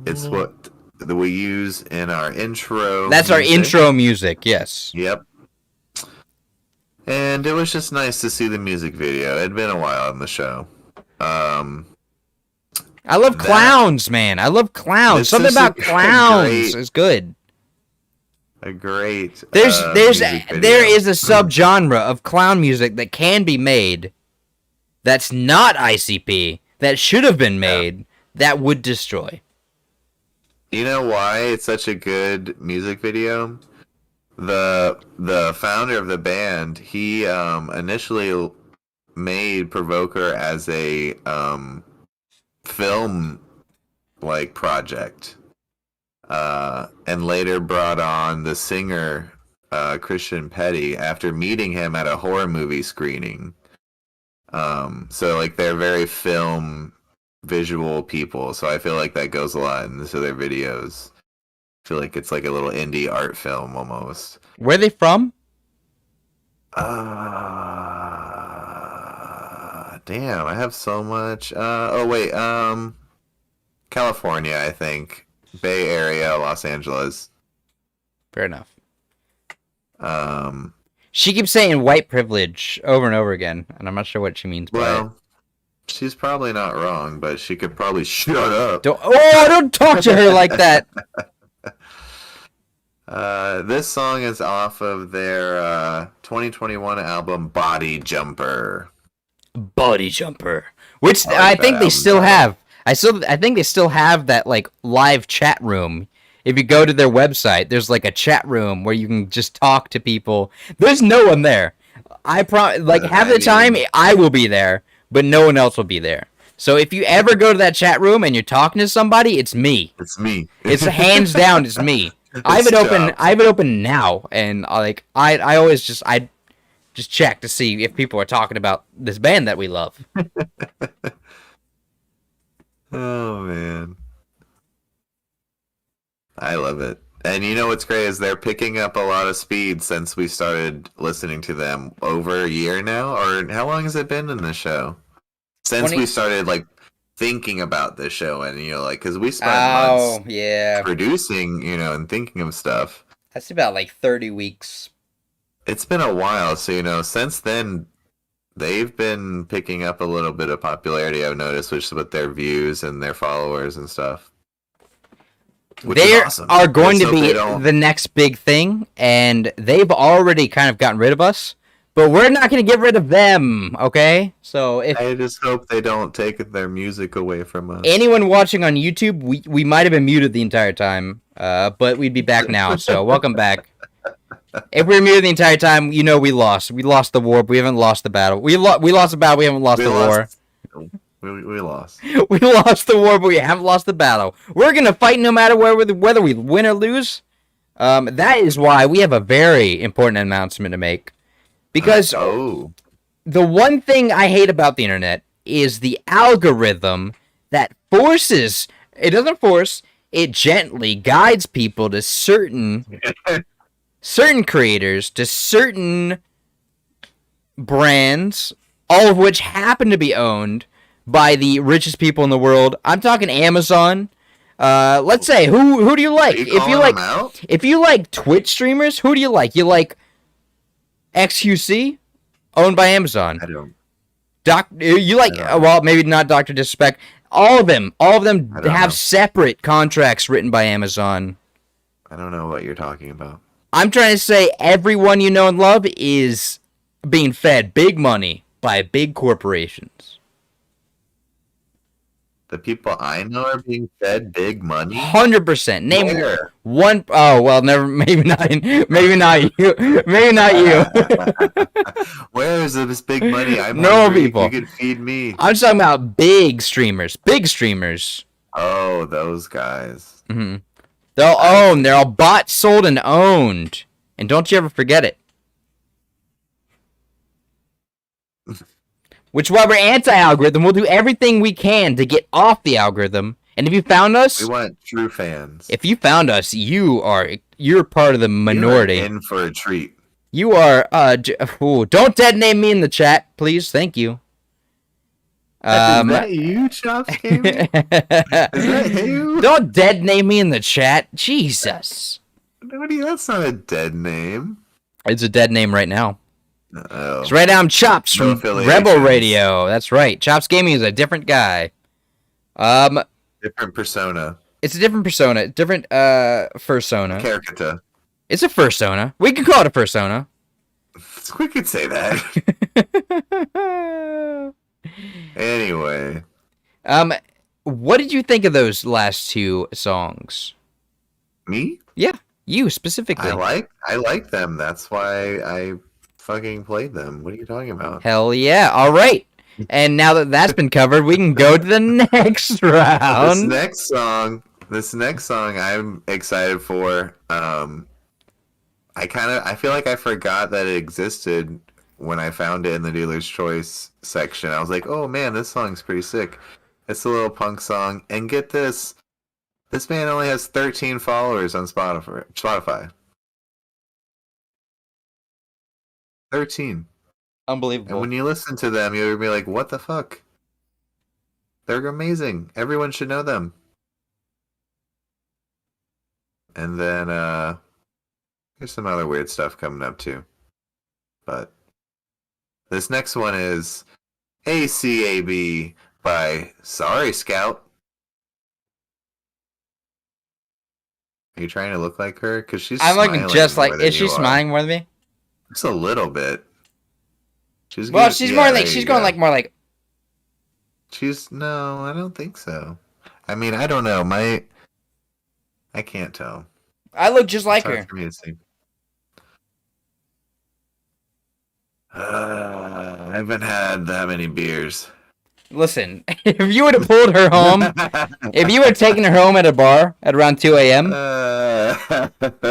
it's what we use in our intro. That's our music. intro music, yes. Yep. And it was just nice to see the music video. It'd been a while on the show. I love clowns, man. I love clowns. This Something is about a clowns great- is good. A great There's music video. there is a subgenre of clown music that can be made that's not ICP that should have been made that would destroy. You know why it's such a good music video? The founder of the band, he initially made Provoker as a film like project. And later brought on the singer Christian Petty after meeting him at a horror movie screening. So like they're very film visual people, so I feel like that goes a lot into their videos. I feel like it's like a little indie art film almost. Where are they from? Damn, I have so much. California, I think. Bay Area, Los Angeles. Fair enough. She keeps saying white privilege over and over again, and I'm not sure what she means by it. Well, she's probably not wrong, but she could probably shut up. Don't talk to her like that. This song is off of their 2021 album Body Jumper. Body Jumper, which I like I that think they album still title. have. I think they still have that like live chat room. If you go to their website, there's like a chat room where you can just talk to people. There's no one there. Half the time I will be there, but no one else will be there. So if you ever go to that chat room and you're talking to somebody, it's me. It's me. It's hands down, it's me. I have it open. I have it open now, and I always just check to see if people are talking about this band that we love. Oh man, I love it. And you know what's great is they're picking up a lot of speed since we started listening to them over a year now. Or how long has it been in the show? Since 20 we started like thinking about this show, and like, because we spent Oh, months yeah. producing, and thinking of stuff. That's about like 30 weeks. It's been a while, so since then they've been picking up a little bit of popularity, I've noticed, which is with their views and their followers and stuff. Which They is awesome. are going Let's to hope be they don't- the next big thing, and they've already kind of gotten rid of us, but we're not going to get rid of them, okay? So if I just hope they don't take their music away from us. anyone watching on YouTube, we might have been muted the entire time, but we'd be back now, so welcome back. If we were muted the entire time, we lost. We lost the war, but we haven't lost the battle. We lost the battle, we haven't lost the war. We lost. We lost the war, but we haven't lost the battle. We're gonna fight no matter whether we win or lose. That is why we have a very important announcement to make. Because Oh. the one thing I hate about the internet is the algorithm that forces. It doesn't force. It gently guides people to certain creators, to certain brands, all of which happen to be owned by the richest people in the world. I'm talking Amazon. Let's say who do you like? Are you calling them out? If you like Twitch streamers, who do you like? You like XQC, owned by Amazon. I don't. You like I don't know. well, maybe not Dr. Disrespect. All of them I don't have know. separate contracts written by Amazon. I don't know what you're talking about. I'm trying to say everyone you know and love is being fed big money by big corporations. The people I know are being fed big money. 100%. Name Where? one. Oh well, never. Maybe not. Maybe not you. Maybe not you. Where is this big money? I'm No hungry. people. You could feed me. I'm talking about big streamers. Big streamers. Oh, those guys. They'll own. They're all bought, sold, and owned. And don't you ever forget it. Which is why we're anti-algorithm. We'll do everything we can to get off the algorithm. And if you found us, We want true fans. you're part of the minority. You're in for a treat. You are. Don't dead name me in the chat, please. Thank you. Is that you, Chops Gaming? Is that you? Don't dead name me in the chat. Jesus. Nobody, that's not a dead name. It's a dead name right now. Oh. So right now I'm Chops No from affiliations. Rebel Radio. That's right. Chops Gaming is a different guy. Different persona. It's a different persona. Different fursona. Caricature. It's a fursona. We can call it a fursona. We could say that. Anyway. What did you think of those last two songs? Me? Yeah, you specifically. I like them. That's why I fucking played them. What are you talking about? Hell yeah. All right. And now that that's been covered, we can go to the next This round. next song I'm excited for. I feel like I forgot that it existed when I found it in the dealer's choice section. I was like, oh man, this song's pretty sick. It's a little punk song. And get this. This man only has 13 followers on Spotify. 13. And Unbelievable. when you listen to them, you'll be like, what the fuck? They're amazing. Everyone should know them. And then, there's some other weird stuff coming up too. But this next one is ACAB by Sorry Scout. Are you trying to look like her? Because she's I'm looking smiling just like. more than Is she you are. smiling more than me? Just a little bit. She's Well, good- she's yeah, more there like. you She's going go. like more like. No, I don't think so. I mean, I don't know. I can't tell. I look just like It's hard her. for me to see. I haven't had that many beers. Listen, if you would have pulled her home, if you would have taken her home at a bar at around 2 a.m.,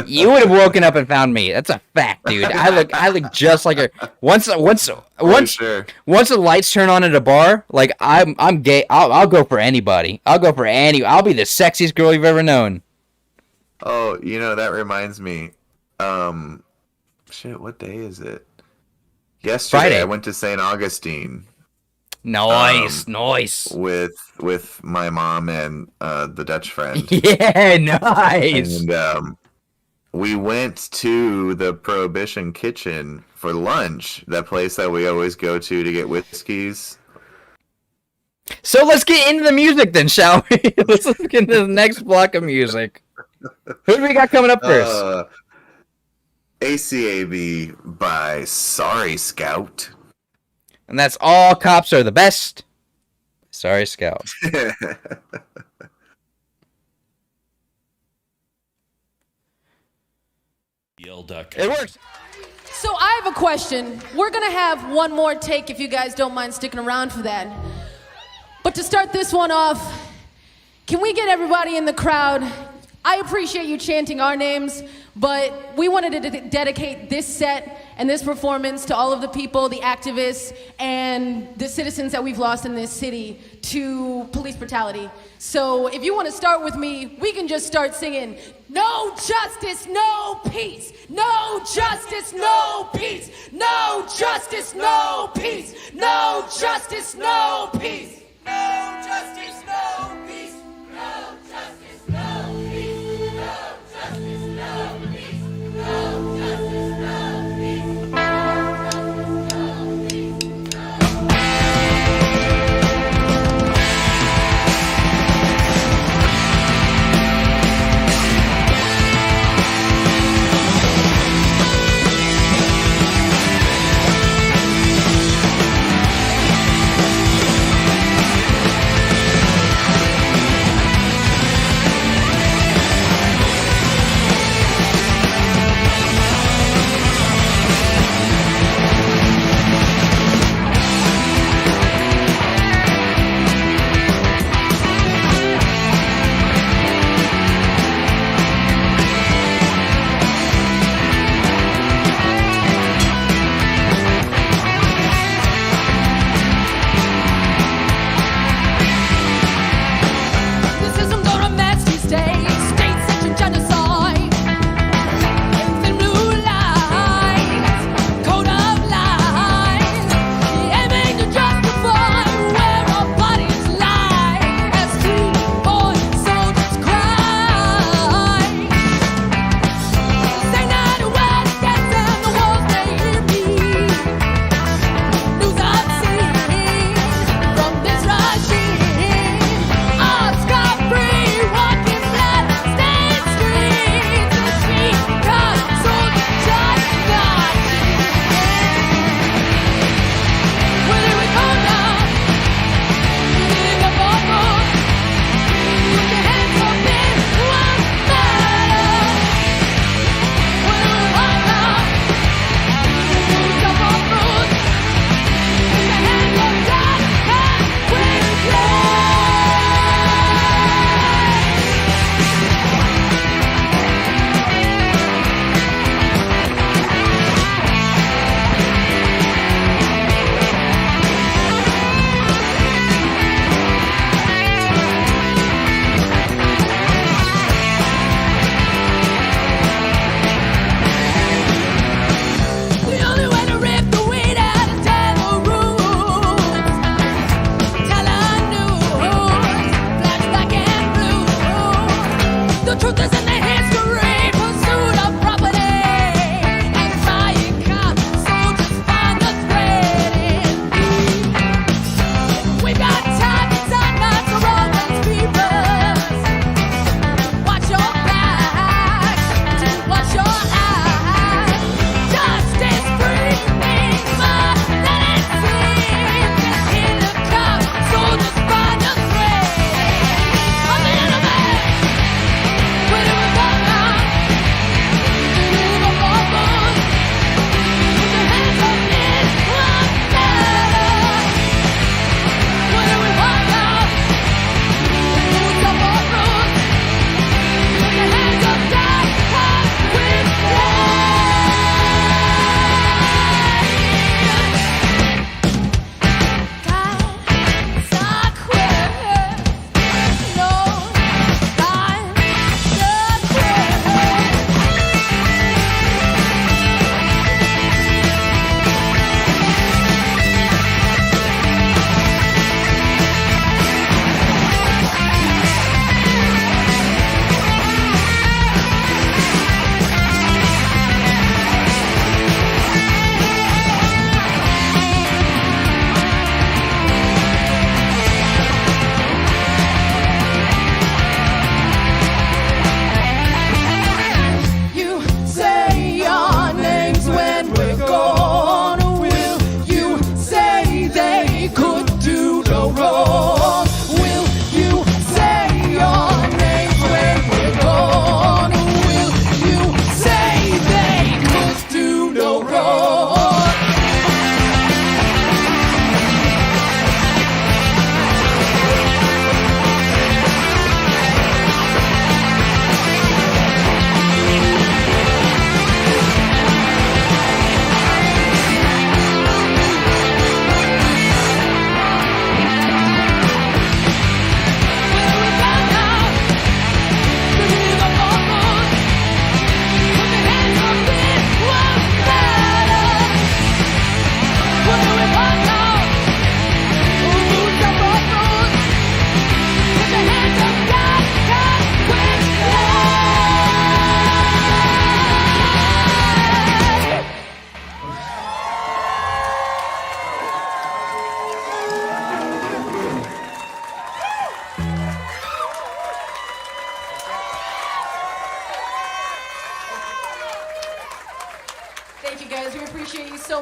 you would have woken up and found me. That's a fact, dude. I look just like her. Once sure. once the lights turn on at a bar, like I'm gay. I'll go for anybody. I'll be the sexiest girl you've ever known. Oh, that reminds me. Shit, what day is it? Yesterday Friday. I went to St. Augustine. Nice. with my mom and the Dutch friend. Yeah, nice. And we went to the Prohibition Kitchen for lunch, that place that we always go to get whiskeys. So let's get into the music then, shall we? Let's get into the next block of music. Who do we got coming up first? ACAB by Sorry Scout. And that's All Cops Are the Best. Sorry, Scout. It works. So I have a question. We're gonna have one more take if you guys don't mind sticking around for that. But to start this one off, can we get everybody in the crowd? I appreciate you chanting our names, but we wanted to dedicate this set and this performance to all of the people, the activists, and the citizens that we've lost in this city to police brutality. So if you want to start with me, we can just start singing, "No justice, no peace. No justice, no peace. No justice, no peace. No justice, no peace. No justice, no peace. No justice, no peace. No justice, no peace. No justice, no peace.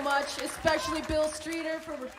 much, especially Bill Streeter for putting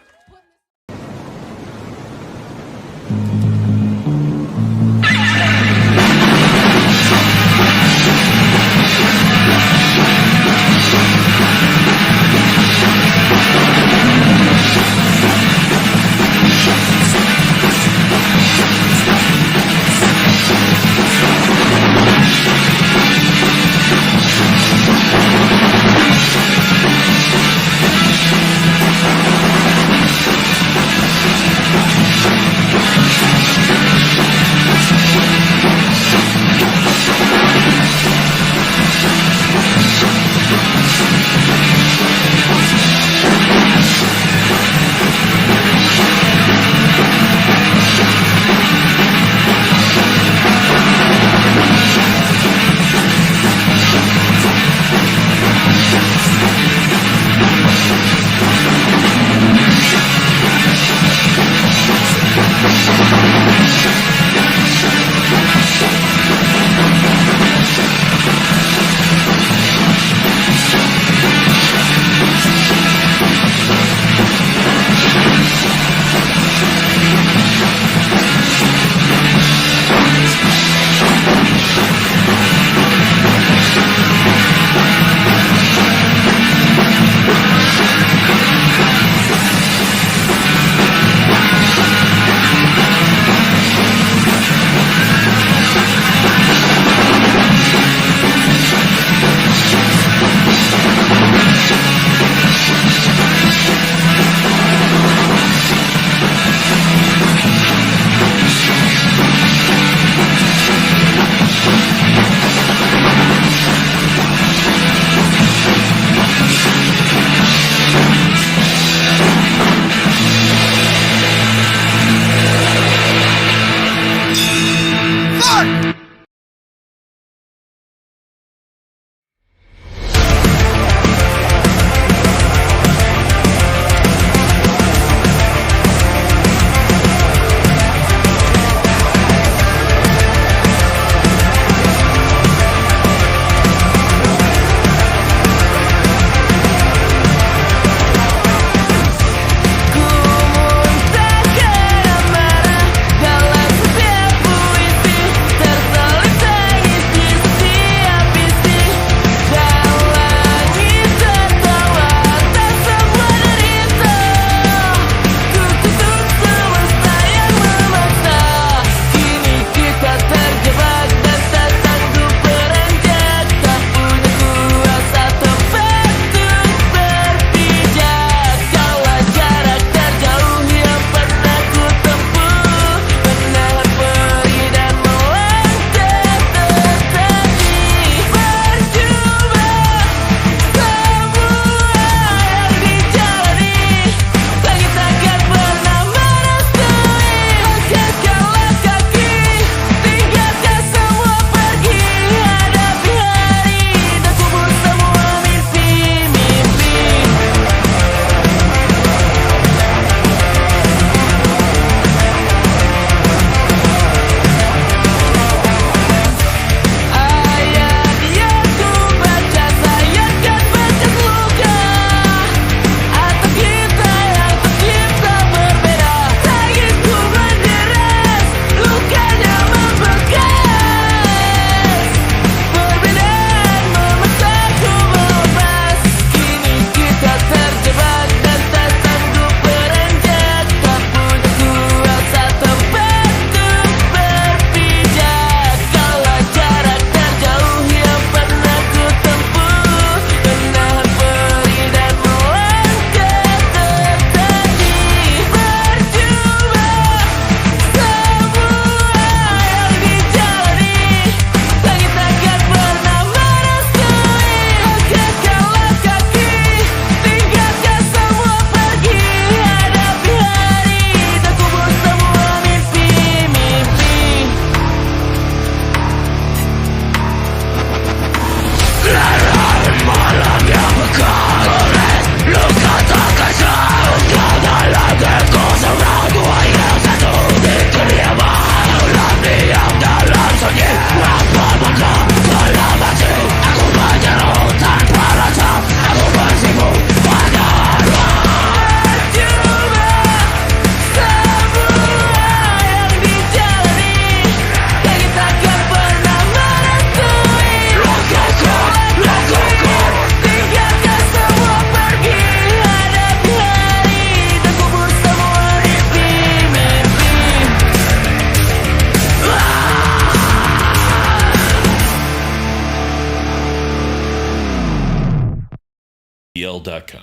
KPPL.com.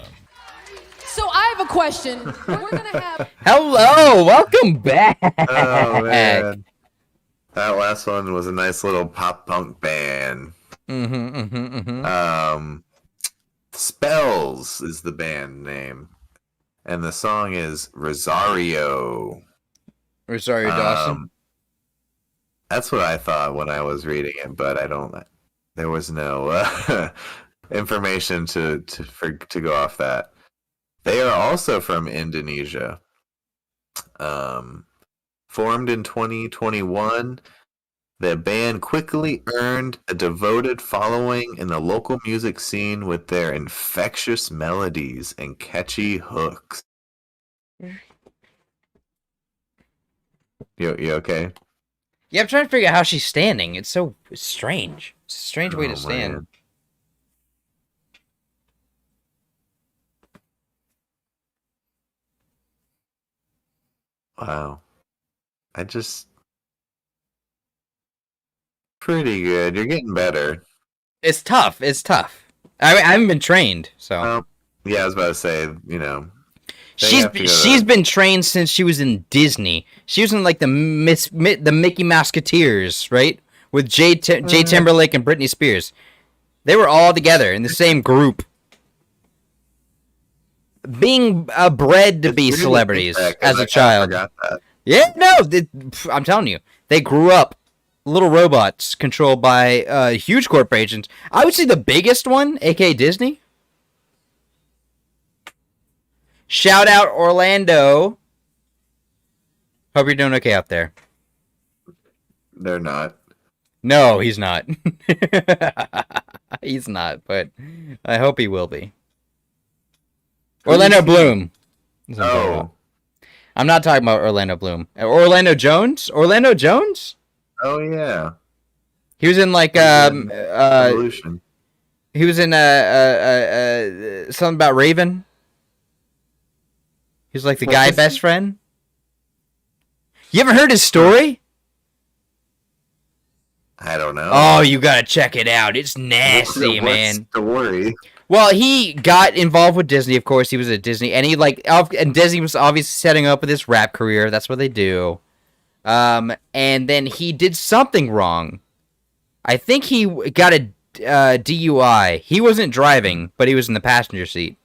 So I have a question. We're gonna have. Hello, welcome back. Oh man, that last one was a nice little pop punk band. Spells is the band name, and the song is Rosario. Rosario Dawson. That's what I thought when I was reading it, but I don't. There was no information to go off that. They are also from Indonesia. Formed in 2021, the band quickly earned a devoted following in the local music scene with their infectious melodies and catchy hooks. You okay? Yeah, I'm trying to figure out how she's standing. It's so strange. It's a strange way to stand. Man. Wow. Pretty good. You're getting better. It's tough. It's tough. I haven't been trained, so. Yeah, I was about to say, She's been trained since she was in Disney. She was in like the Mickey Musketeers, right? With Jay Timberlake and Britney Spears. They were all together in the same group. Being bred to be celebrities as a child. I forgot that. Yeah, no, I'm telling you, they grew up little robots controlled by huge corporations. I would say the biggest one, aka Disney. Shout out Orlando. Hope you're doing okay out there. They're not. No, he's not. He's not, but I hope he will be. Orlando Bloom. Oh. I'm not talking about Orlando Bloom. Orlando Jones? Orlando Jones? Oh yeah. He was in like Evolution. He was in something about Raven. He was like the guy best friend. You ever heard his story? I don't know. Oh, you gotta check it out. It's nasty, man. Story. Well, he got involved with Disney, of course. He was at Disney, and and Disney was obviously setting up with his rap career. That's what they do. And then he did something wrong. I think he got a DUI. He wasn't driving, but he was in the passenger seat.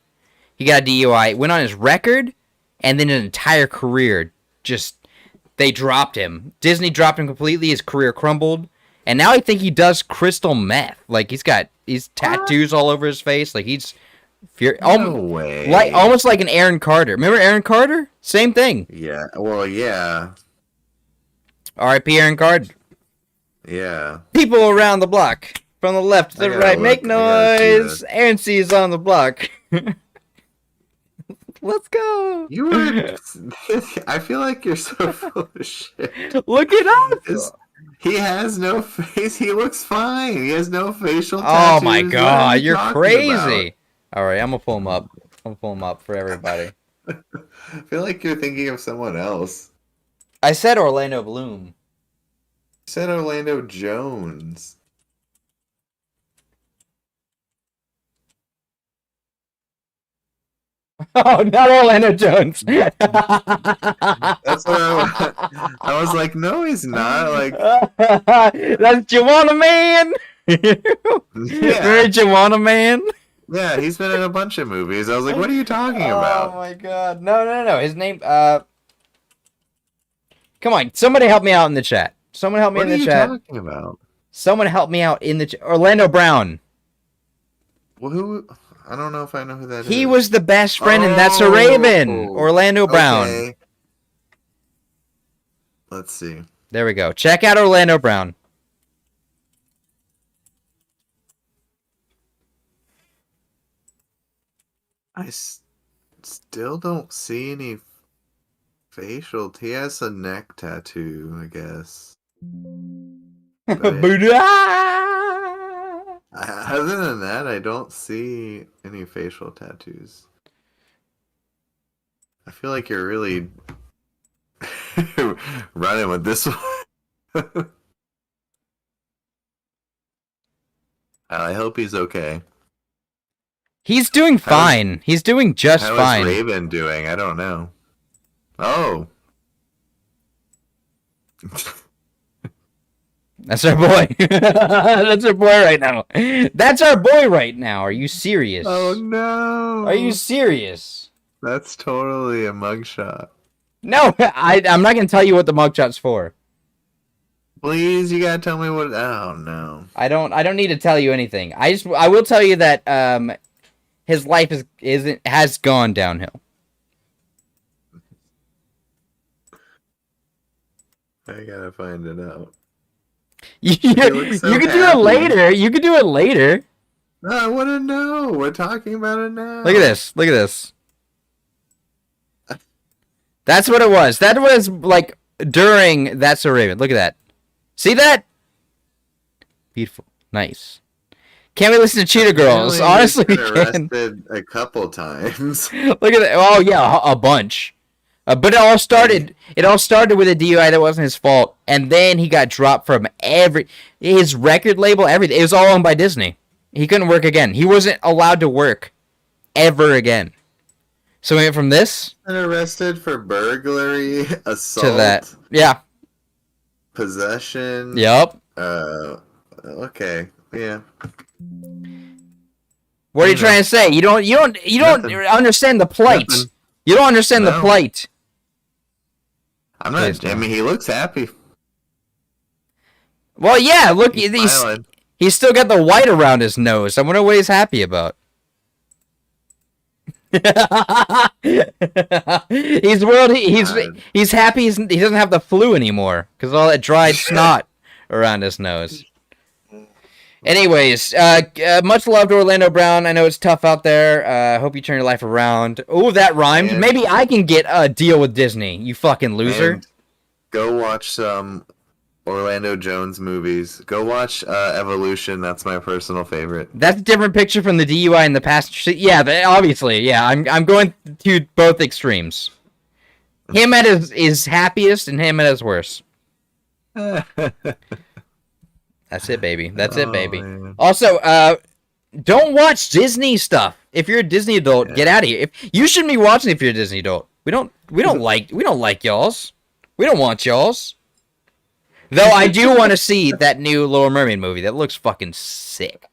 He got a DUI. Went on his record, and then an entire career they dropped him. Disney dropped him completely. His career crumbled. And now I think he does crystal meth. Like, he's tattoos all over his face. Like, he's No way. Almost like an Aaron Carter. Remember Aaron Carter? Same thing. Yeah. Well, yeah. R.I.P. Aaron Carter. Yeah. People around the block. From the left to the right. Make noise. Aaron C is on the block. Let's go. You were... I feel like you're so full of shit. Look it up. He has no face. He looks fine. He has no facial tattoos. Oh my god, you're crazy. About? Alright, I'm gonna pull him up. I'm gonna pull him up for everybody. I feel like you're thinking of someone else. I said Orlando Bloom. You said Orlando Jones. Oh, not Orlando Jones. That's what I was like, no, he's not. Like, that's Juwanna Man. Very Juwanna Man. Yeah, he's been in a bunch of movies. I was like, what are you talking about? Oh my god. No. His name, come on, somebody help me out in the chat. Someone help me in the chat. What are you talking about? Someone help me out in the chat. Orlando Brown. Well, who? I don't know if I know who that is. He was the best friend in That's a Raven. Orlando Brown. Okay. Let's see. There we go. Check out Orlando Brown. I still don't see any facial. He has a neck tattoo, I guess. Other than that, I don't see any facial tattoos. I feel like you're really running with this one. I hope he's okay. He's doing fine. He's doing just How fine. is Raven doing? I don't know. Oh. That's our boy. That's our boy right now. That's our boy right now. Are you serious? Oh no. Are you serious? That's totally a mugshot. No, I'm not gonna tell you what the mugshot's for. Please, you gotta tell me what. Oh no. I don't need to tell you anything. I will tell you that his life has gone downhill. I gotta find it out. You looks so could do it happy. later. You could do it later. No, I want to know. We're talking about it now. Look at this. Look at this. That's what it was. That was like during That's So Raven. Look at that. See that? Beautiful. Nice. Can't we listen to Cheetah Girls? Apparently he's Honestly, we been can. arrested a couple times. Look at that. Oh yeah, a bunch. But it all started. It all started with a DUI that wasn't his fault, and then he got dropped from his record label. Everything. It was all owned by Disney. He couldn't work again. He wasn't allowed to work ever again. So we went from this Been arrested for burglary, assault, to that. Yeah. possession. Yep. Okay. Yeah. What are you trying to say? You don't Nothing. understand the plight. Nothing. You don't understand the No. plight. I'm Please not. I don't. mean, he looks happy. Well, yeah. Look, He's smiling. he's still got the white around his nose. I wonder what he's happy about. He's happy he doesn't have the flu anymore because all that dried snot around his nose. Anyways, much love to Orlando Brown. I know it's tough out there. Hope you turn your life around. Oh, that rhymed. And- Maybe I can get a deal with Disney. You fucking loser. And go watch some Orlando Jones movies. Go watch Evolution. That's my personal favorite. That's a different picture from the DUI in the passenger seat. Yeah, obviously. Yeah, I'm going to both extremes. Him at his happiest and him at his worst. That's it, baby. That's it, baby. Man. Also, don't watch Disney stuff. If you're a Disney adult, get out of here. You shouldn't be watching if you're a Disney adult. We don't like y'all's. We don't want y'all's. Though I do want to see that new Little Mermaid movie. That looks fucking sick.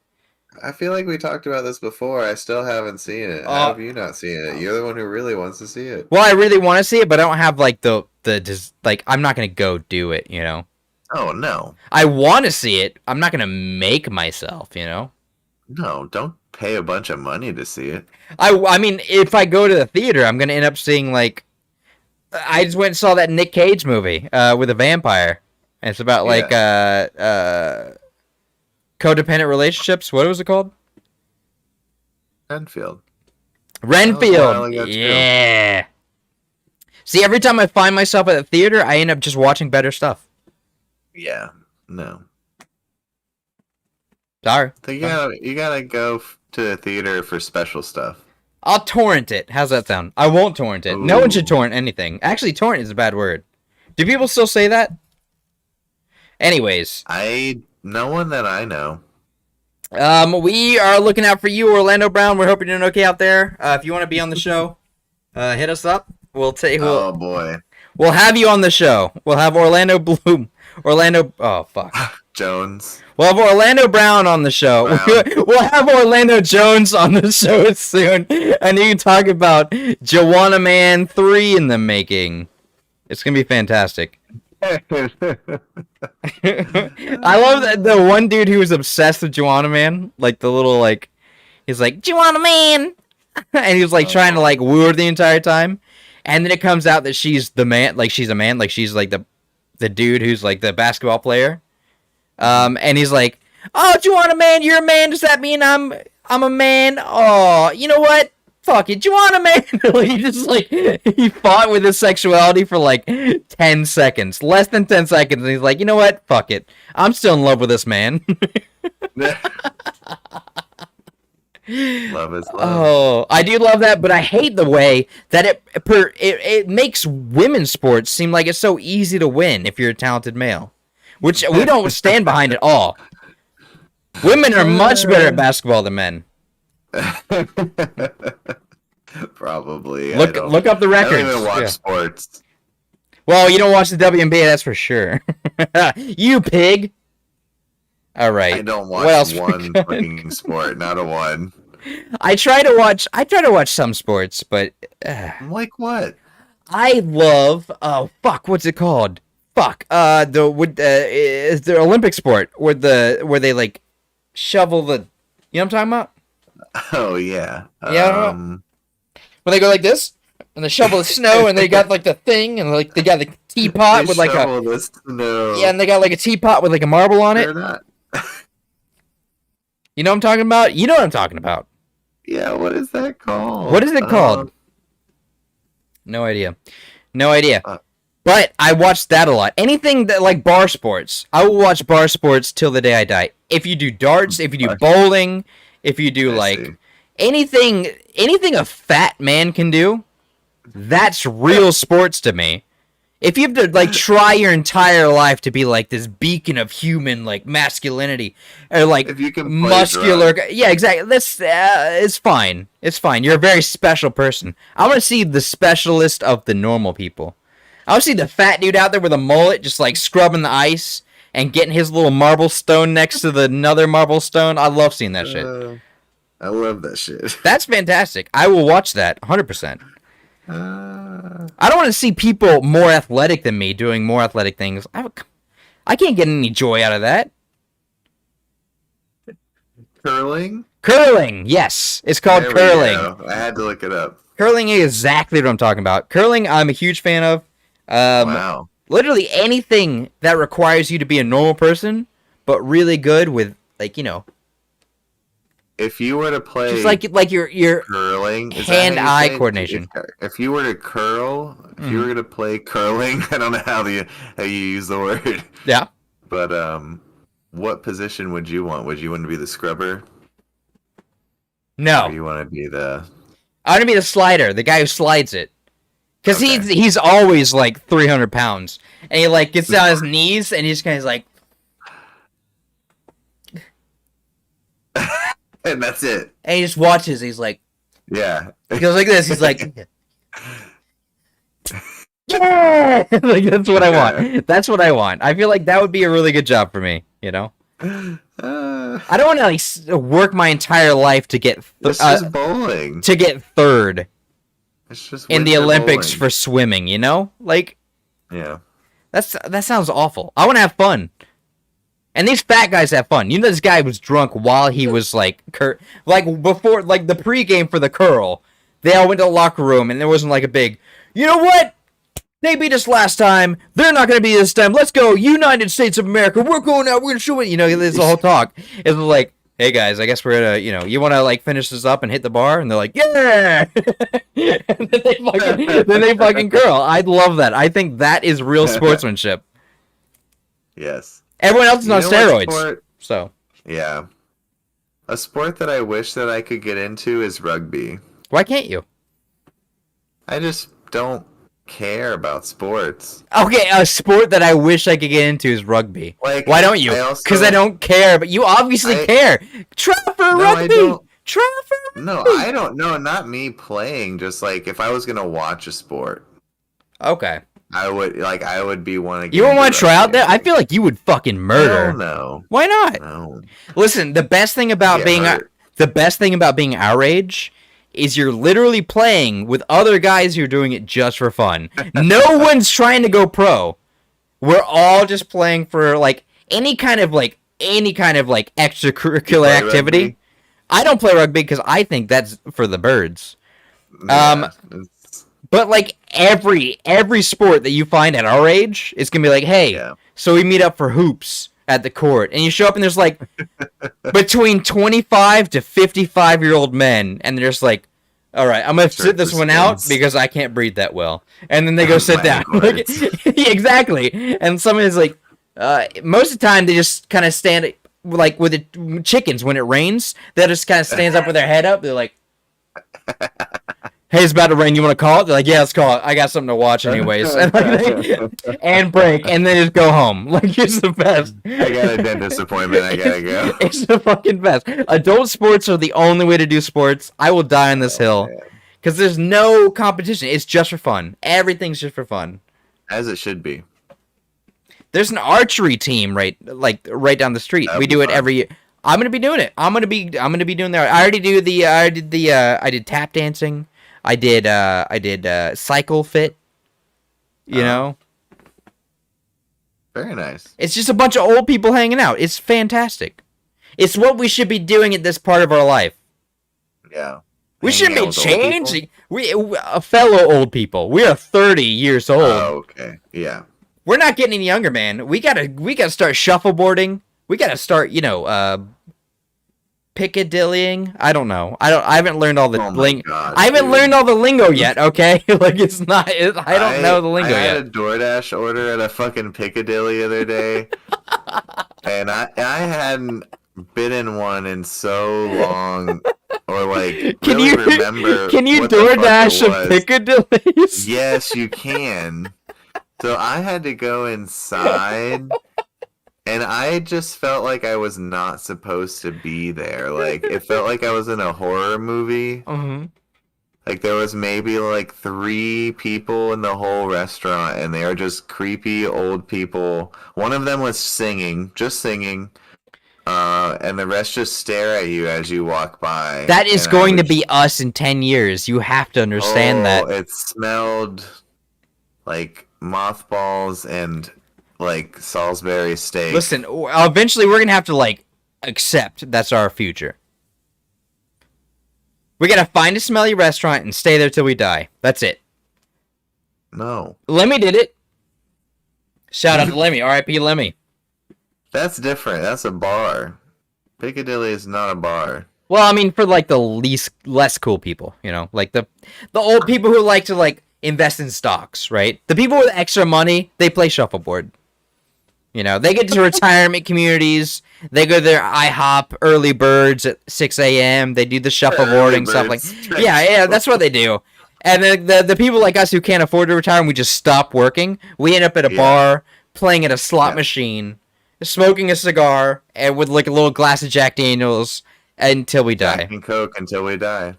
I feel like we talked about this before. I still haven't seen it. How have you not seen it? You're the one who really wants to see it. Well, I really want to see it, but I don't have like I'm not gonna go do it. You know. Oh no, I want to see it. I'm not gonna make myself. You know. no! Don't pay a bunch of money to see it. I mean, if I go to the theater, I'm gonna end up seeing like. I just went and saw that Nick Cage movie with a vampire. And it's about like codependent relationships. What was it called? Renfield. Renfield. ago, too. Yeah. See, every time I find myself at the theater, I end up just watching better stuff. Yeah. No. Sorry. I think you gotta go to the theater for special stuff. I'll torrent it. How's that sound? I won't torrent it. No one should torrent anything. Actually, torrent is a bad word. Do people still say that? Anyways. No one that I know. We are looking out for you, Orlando Brown. We're hoping you're doing okay out there. If you want to be on the show, hit us up. Oh boy. We'll have you on the show. We'll have Orlando Bloom. Oh, fuck. Jones. We'll have Orlando Brown on the show. We'll have Orlando Jones on the show soon. And you can talk about Joanna Man 3 in the making. It's going to be fantastic. I love that the one dude who was obsessed with Joanna Man. Like the little, like, he's like, Joanna Man! And he was like trying to like woo her the entire time. And then it comes out that she's the man, like she's a man, like she's like the dude who's like the basketball player. And he's like, "Oh, Joanna Man, you're a man. Does that mean I'm a man? Oh, you know what? Fuck it, Joanna Man." He just like he fought with his sexuality for like 10 seconds, less than 10 seconds, and he's like, "You know what? Fuck it. I'm still in love with this man." Love is love. Oh, I do love that, but I hate the way that it makes women's sports seem like it's so easy to win if you're a talented male, which we don't stand behind at all. Women are much better at basketball than men. Probably. Look up the I records. don't even watch Yeah. sports. Well, you don't watch the WNBA, that's for sure. You pig. All right. I don't What else watch we one got? fucking sport, not a one. I try to watch some sports, but I'm like, what? I love what's it called? Is the Olympic sport where they like shovel the, you know what I'm talking about? Oh yeah. Yeah. When they go like this and they shovel the snow and they got like the thing and like they got the teapot They with like shovel the snow. and they got like a teapot with like a marble on They're it. not. You know what I'm talking about? You know what I'm talking about. Yeah, what is that called? What is it called? No idea. No idea. Uh, But I watched that a lot. Anything that like bar sports, I will watch bar sports till the day I die. If you do darts, if you do bowling, if you do I like see. anything a fat man can do, that's real sports to me. If you have to like try your entire life to be like this beacon of human like masculinity or like If you can play muscular, drunk. yeah, exactly. That's it's fine. It's fine. You're a very special person. I want to see the specialist of the normal people. I want to see the fat dude out there with a mullet just like scrubbing the ice and getting his little marble stone next to another marble stone. I love seeing that shit. I love that shit. That's fantastic. I will watch that 100%. I don't want to see people more athletic than me doing more athletic things. I can't get any joy out of that. Curling? Curling, yes. It's called There we curling. go. I had to look it up. Curling is exactly what I'm talking about. Curling, I'm a huge fan of. Wow. Literally anything that requires you to be a normal person, but really good with, like, you know, If you were to play just like your curling, is that how you hand-eye say it? coordination. If you were to curl, if you were to play curling, I don't know how you use the word, Yeah. but what position would you want? Would you want to be the scrubber, or No. you want to be the? I want to be the slider, the guy who slides it. Because Okay. he's always like 300 pounds. And he like gets down on his knees and he just kind of like, And that's it. and he just watches. He's like, Yeah. he goes like this. He's like, yeah! Like, that's what I want. That's what I want. I feel like that would be a really good job for me, you know? I don't want to like work my entire life to get It's just bowling. third It's just in the winter Olympics bowling. for swimming, you know? Like, Yeah. that sounds awful. I want to have fun. And these fat guys have fun. You know, this guy was drunk while he was like before, like the pregame for the curl. They all went to the locker room, and there wasn't like a big, you know what? They beat us last time. They're not going to beat us this time. Let's go, United States of America. We're going out. We're going to show it. You know, there's the whole talk. It's like, hey guys, I guess we're gonna, you know, you want to like finish this up and hit the bar, and they're like, yeah. And then they fucking curl. I love that. I think that is real sportsmanship. Yes. Everyone else is on You know what steroids. sport- So Yeah. A sport that I wish that I could get into is rugby. why can't you? I just don't care about sports. Okay, a sport that I wish I could get into is rugby. Like, Why don't you? I also- Because I don't care, but you obviously I- care. Try for No, I rugby. don't. Try for No, rugby. I don't know. Not me playing. Just like if I was gonna watch a sport, Okay. I would be one. You wouldn't want to try out there? I feel like you would fucking murder. No, Why not? no. Listen, the best thing about Get being hurt. our age is you're literally playing with other guys who are doing it just for fun. No one's trying to go pro. We're all just playing for like any kind of extracurricular Play activity. rugby? I don't play rugby because I think that's for the birds. Yeah, it's- But like every sport that you find at our age is gonna be like, hey, Yeah. so we meet up for hoops at the court, and you show up and there's like between 25 to 55-year-old men, and they're just like, all right, I'm gonna sit this one out skins. because I can't breathe that well, and then they go sit down. Language. Exactly, and somebody's like, most of the time they just kind of stand like with the chickens when it rains, they just kind of stands up with their head up. They're like. hey, it's about to rain. You want to call it? They're like, yeah, let's call it. I got something to watch anyways. And break, and then just go home. Like, it's the best. I got a dentist appointment. I gotta go. It's the fucking best. Adult sports are the only way to do sports. I will die on this hill. Man. Because there's no competition. It's just for fun. Everything's just for fun. As it should be. There's an archery team right down the street. That'd We be do it fun. every year. I'm gonna be doing it. I'm gonna be doing that. I did tap dancing. I did cycle fit. You know? Very nice. It's just a bunch of old people hanging out. It's fantastic. It's what we should be doing at this part of our life. Yeah. We Hanging shouldn't out be with old people? changing. We fellow old people. We are 30 years old. Oh, okay. Yeah. We're not getting any younger, man. We gotta start shuffleboarding. We gotta start, Piccadillying. I don't know. I haven't learned all the Oh my lingo. God, I haven't dude. learned all the lingo yet. Okay, like it's not. I don't know the lingo I had yet. a DoorDash order at a fucking Piccadilly the other day, and I hadn't been in one in so long, or like Can really you remember. can you what the fuck DoorDash it a was. Piccadilly's? Yes, you can. So I had to go inside, and I just felt like I was not supposed to be there. Like, it felt like I was in a horror movie. Mm-hmm. Like, there was maybe like 3 people in the whole restaurant, and they were just creepy old people. One of them was singing, just singing, and the rest just stare at you as you walk by. That is And I going to was- be us in 10 years. You have to understand that. It smelled like mothballs and like Salisbury steak. Listen, eventually we're gonna have to accept that's our future. We gotta find a smelly restaurant and stay there till we die. That's it. No, Lemmy did it. Shout out to Lemmy. R.I.P. Lemmy. that's different. That's a bar. Piccadilly is not a bar. Well, I mean, for the less cool people, like the old people who like to invest in stocks, right? The people with extra money, they play shuffleboard. They get to retirement communities. They go to their IHOP early birds at 6 a.m. They do the shuffleboarding stuff like. birds. Yeah, that's what they do. And then the people like us who can't afford to retire and we just stop working, we end up at a bar playing at a slot machine, smoking a cigar, and with a little glass of Jack Daniels until we die. Jack and Coke until we die.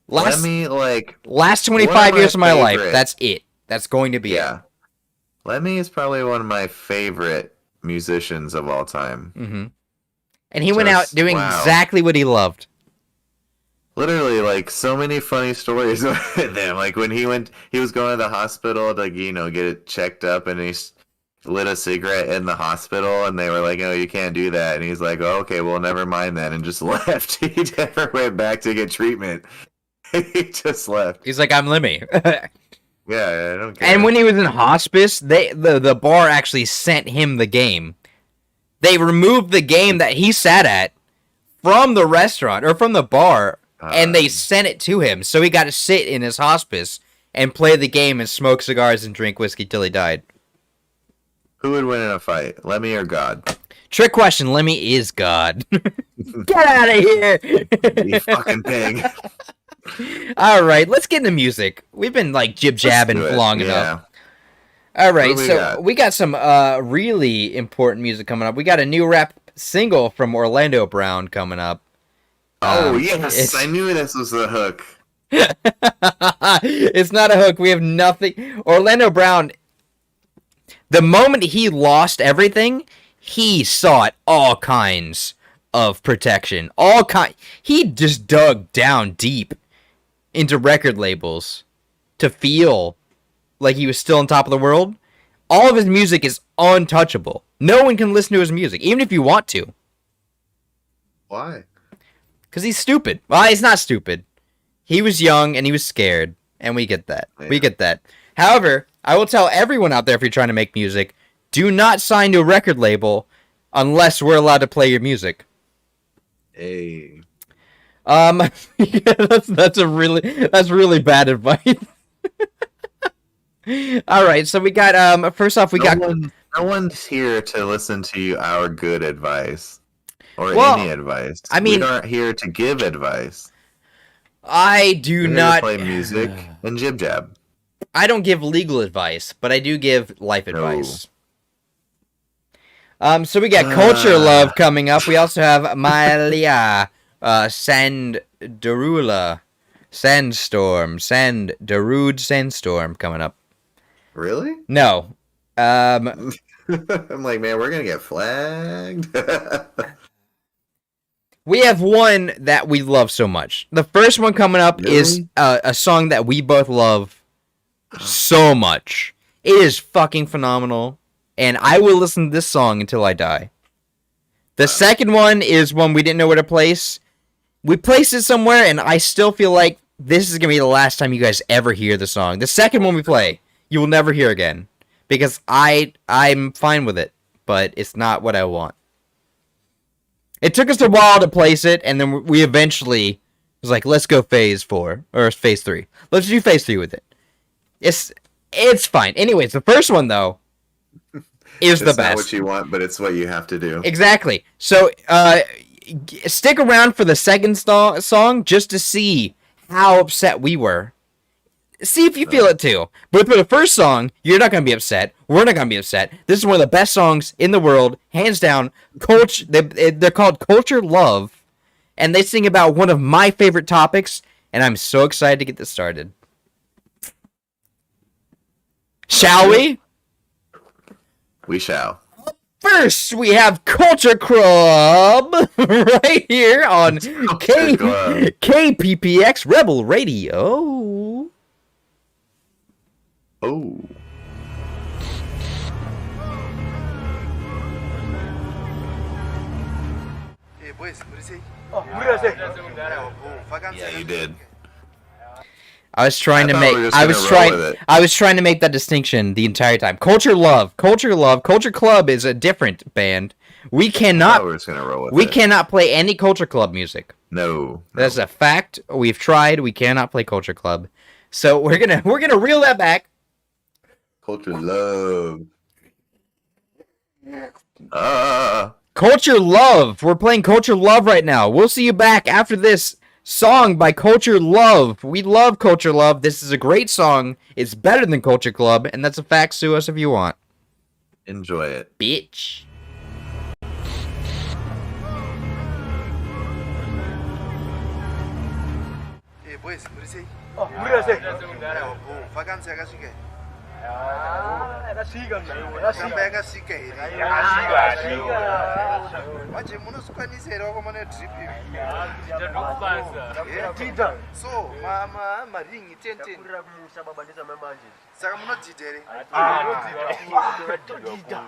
Last 25 one of my years of my life, favorite- that's it. That's going to be it. Yeah. Lemmy is probably one of my favorite musicians of all time. Mm-hmm. And he went out Just- doing wow. exactly what he loved. Literally, so many funny stories with him. Like when he was going to the hospital to, get it checked up, and he lit a cigarette in the hospital, and they were like, "Oh, you can't do that." And he's like, "Oh, okay, well, never mind then," and just left. He never went back to get treatment. He just left. He's like, I'm Lemmy. Yeah, I don't care. And when he was in hospice, the bar actually sent him the game. They removed the game that he sat at from the restaurant or from the bar, and they sent it to him. So he got to sit in his hospice and play the game and smoke cigars and drink whiskey till he died. Who would win in a fight, Lemmy or God? Trick question, Lemmy is God. Get out of here! You fucking pig. All right, let's get into music. We've been jib-jabbing Let's do it. long Yeah. enough. All right, What do we so got? we got some really important music coming up. We got a new rap single from Orlando Brown coming up. Oh, it's- yes. I knew this was the hook. It's not a hook. We have nothing. Orlando Brown, the moment he lost everything, he sought all kinds of protection. He just dug down deep into record labels to feel like he was still on top of the world. All of his music is untouchable. No one can listen to his music, even if you want to. Why? Because he's stupid. Well, he's not stupid. He was young and he was scared. And we get that. Yeah. We get that. However, I will tell everyone out there, if you're trying to make music, do not sign to a record label unless we're allowed to play your music. Hey. That's really bad advice. All right, so we got first off No one's here to listen to our good advice or Well, any advice. I mean- we aren't here to give advice. I do We're here to not play music and jib jab. I don't give legal advice, but I do give life advice. So we got Culture Love coming up. We also have Malia, Sandstorm coming up. Really? No. I'm like, man, we're gonna get flagged. We have one that we love so much. The first one coming up is a song that we both love so much. It is fucking phenomenal, and I will listen to this song until I die. The second one is one we didn't know where to place. We placed it somewhere, and I still feel like this is going to be the last time you guys ever hear the song. The second one we play, you will never hear again, because I'm fine with it, but it's not what I want. It took us a while to place it, and then we eventually was like, let's go phase 4, or phase 3. Let's do phase 3 with it. It's fine. Anyways, the first one, though, is the best. It's not what you want, but it's what you have to do. Exactly. So, stick around for the second song just to see how upset we were. See if you feel it too. But for the first song, you're not going to be upset. We're not going to be upset. This is one of the best songs in the world, hands down. They're called Culture Love, and they sing about one of my favorite topics, and I'm so excited to get this started. Shall we? We shall. First, we have Culture Club right here on KPPX Rebel Radio. Oh. Hey boys, what do you say? Yeah, you did. I was trying to I thought make we were just I gonna was roll with it. trying to make that distinction the entire time. Culture Club is a different band. We I cannot thought we were just gonna roll with we it. cannot play any Culture Club music. No. That's a fact. We've tried. We cannot play Culture Club. So we're gonna reel that back. Culture Love. Culture Love. We're playing Culture Love right now. We'll see you back after this song by Culture Love. We love Culture Love. This is a great song. It's better than Culture Club, and that's a fact. Sue us if you want. Enjoy it. Bitch. Hey boys, what do you say? Vacancy yakasvika here. Kamba yakasvika here. Manje munozvikwanisa here wakomana drip here? So, maringi 10 saka munodhidha here?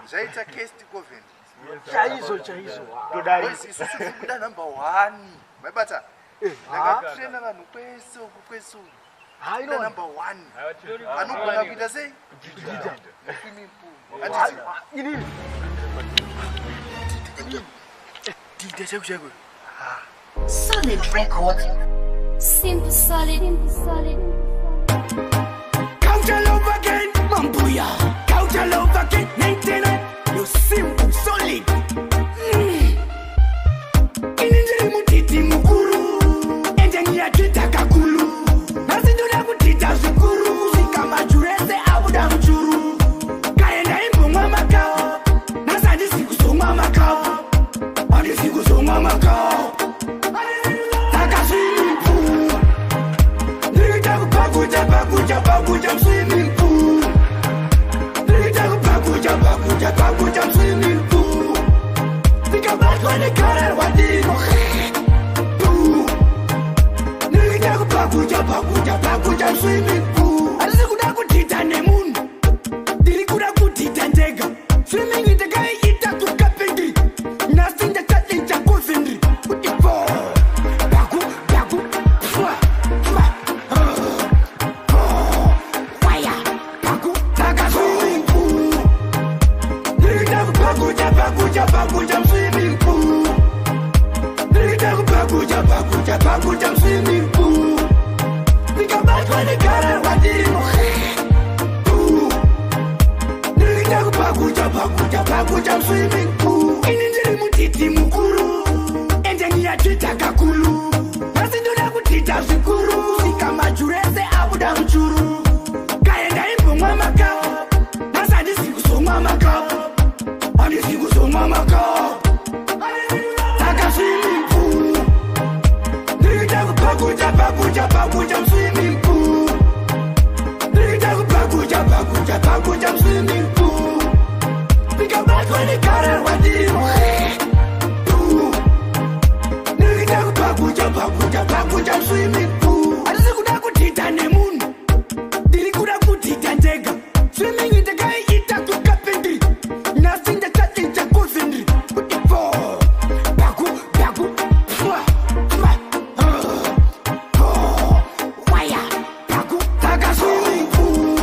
Zvaita cast coven. Boys, isusu tikuda number 1. Maibata? Ndakatrena vanhu kwese uku kwese uku. Ida number 1. Anogona kuita sei? Swimming pool. Handiti? Dida chako chako. Solid record. Simple solid. Culture love again, Mambuya. Culture love again, 99. You simple, solid. Inindiri mutiti mukuru. Enjeni ya kita kakulu. Nasiduna kutita zikuru. Zika majureze abuda mchuru. Kaenda imbu mwa makao. Nasadi siku suma makao. Adi siku suma makao. Taka swimming pool. Nigga bakuja swimming pool. Nigga bakuja swimming pool. Think about when the color what did pool. Nigga bakuja swimming pool. Alisi kuda kutita nemundu. Dili kuda kutita ndega. Swimming in the guy ita tukapindi. Nasinja tatinja kufindri. Utipo. Baku. Fwa. Fire. Baku. Taka swimming pool. Nigga bakuja swimming pool. Nigga bakuja swimming pool. Think about when the color what kuda kuchuru kaenda imbomwa makapu nasandisi kusomwa makapu andisi kusomwa makapu taka swimming pool ndirikuita kupakuja swimming pool ndirikuita kupakuja swimming pool ndikabatwa nekararwa ndimo ndirikuita kupakuja swimming pool handisi kuda kudhidha nemunhu ndiri kuda kudhidha ndega swimming ndakaiita kukapendri nhasi ndakadhidha kovendri kuti baku waya baku taka swimming pool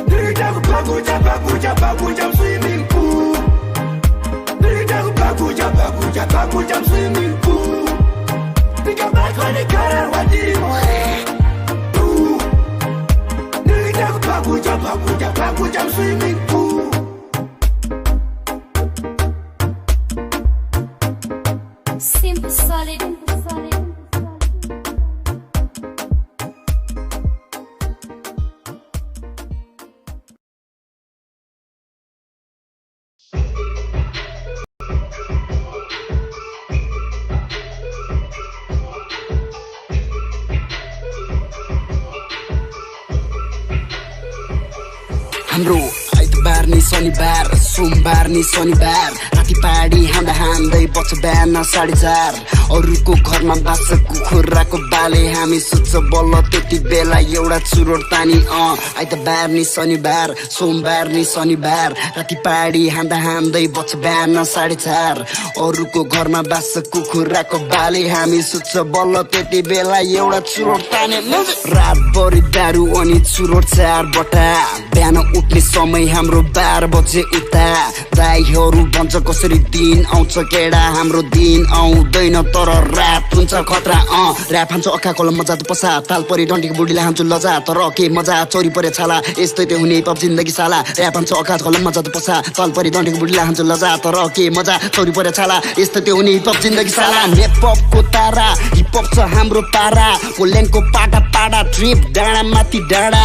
ndirikuita kupakuja swimming pool ndirikuita kupakuja swimming pool ndikabatwa nekararwa ndirimo ndirikuita kupakuja swimming pool Simple solid. हाम्रो आइतबार नि शनिबार सोमबार नि शनिबार राति पाडी हान्दै बच्च बिहान 4:30 अरूको घरमा बाँच्छ कुखुराको बाले हामी सुत्छ बल्ल त्यति बेला एउटा चुरोट तानी आइतबार नि शनिबार सोमबार नि शनिबार राति पाडी हान्दै बच्च बिहान 4:30 अरूको घरमा बाँच्छ कुखुराको बाले हामी सुत्छ बल्ल त्यति बेला एउटा चुरोट ताने रातभरि दारू अनि चुरोट 4 बटा बिहान उठ्ने समय हाम्रो 12 बजे उता दाइहरू भन्छ कसरी दिन आउँछ केडा हाम्रो दिन आउँदैन तर रात हुन्छ खतरा ऱ्याप हान्छ अक्का कोलम मजा त पसा ताल परि डन्डीको बुढीले हान्छु लजा तर के मजा चोरी परे छाला यस्तै त्यो हुने पप जिन्दगी साला ऱ्याप हान्छ अक्का कोलम मजा त पसा ताल परि डन्डीको बुढीले हान्छु लजा तर के मजा चोरी परे छाला यस्तै त्यो हुने पप जिन्दगी साला नेपपको तारा हिपहप छ हाम्रो पारा पोल्यान्डको पाटा पाडा ट्रिप डाँडा माथि डाँडा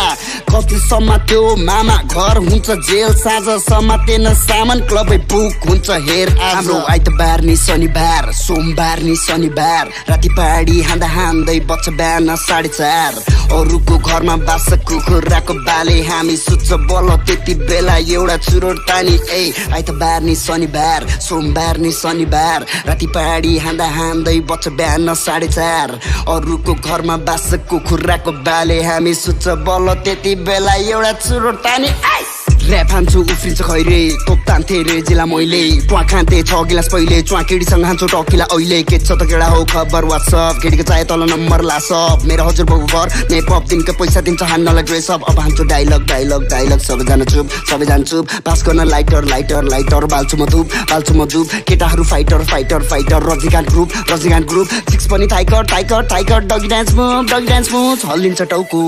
कति समात्यो मामा घर हुन्छ जेल साँझ समातेन सामान क्लबै बुक हुन्छ हेर हाम्रो आइतबार नि शनिबार सोमबार नि शनिबार राति पाडी हान्दै बच्च बिहान 4:30 अरूको घरमा बाँच्छ कुखुराको बाले हामी सुत्छ बल्ल त्यति बेला एउटा चुरोट तानी आइतबार नि शनिबार सोमबार नि शनिबार राति पाडी हान्दै बच्च बिहान 4:30 अरूको घरमा बाँच्छ कुखुराको बाले हामी सुत्छ बल्ल त्यति बेला एउटा चुरोट तानी ऱ्याप हान्छु उफ्रिन्छ खैरे तोप तान्थे रे जिल्ला मैले ट्वा खान्थे 6 गिलास पहिले च्वा केडीसँग हान्छु टकिला अहिले के छ त केडा हो खबर वाट्सअप केडीको चाहे तल नम्बर लासप मेरो हजुरबाबु घर मे पप दिनको पैसा दिन्छ हान्नलाई ड्रेस अप अब हान्छु डाइलग सबैजना चुप पास गर्न लाइटर बाल्छु म धुप केटाहरू फाइटर रजिकान्त ग्रुप सिक्स पनि टाइकर डगी डान्स मुभ हल्लिन्छ टाउको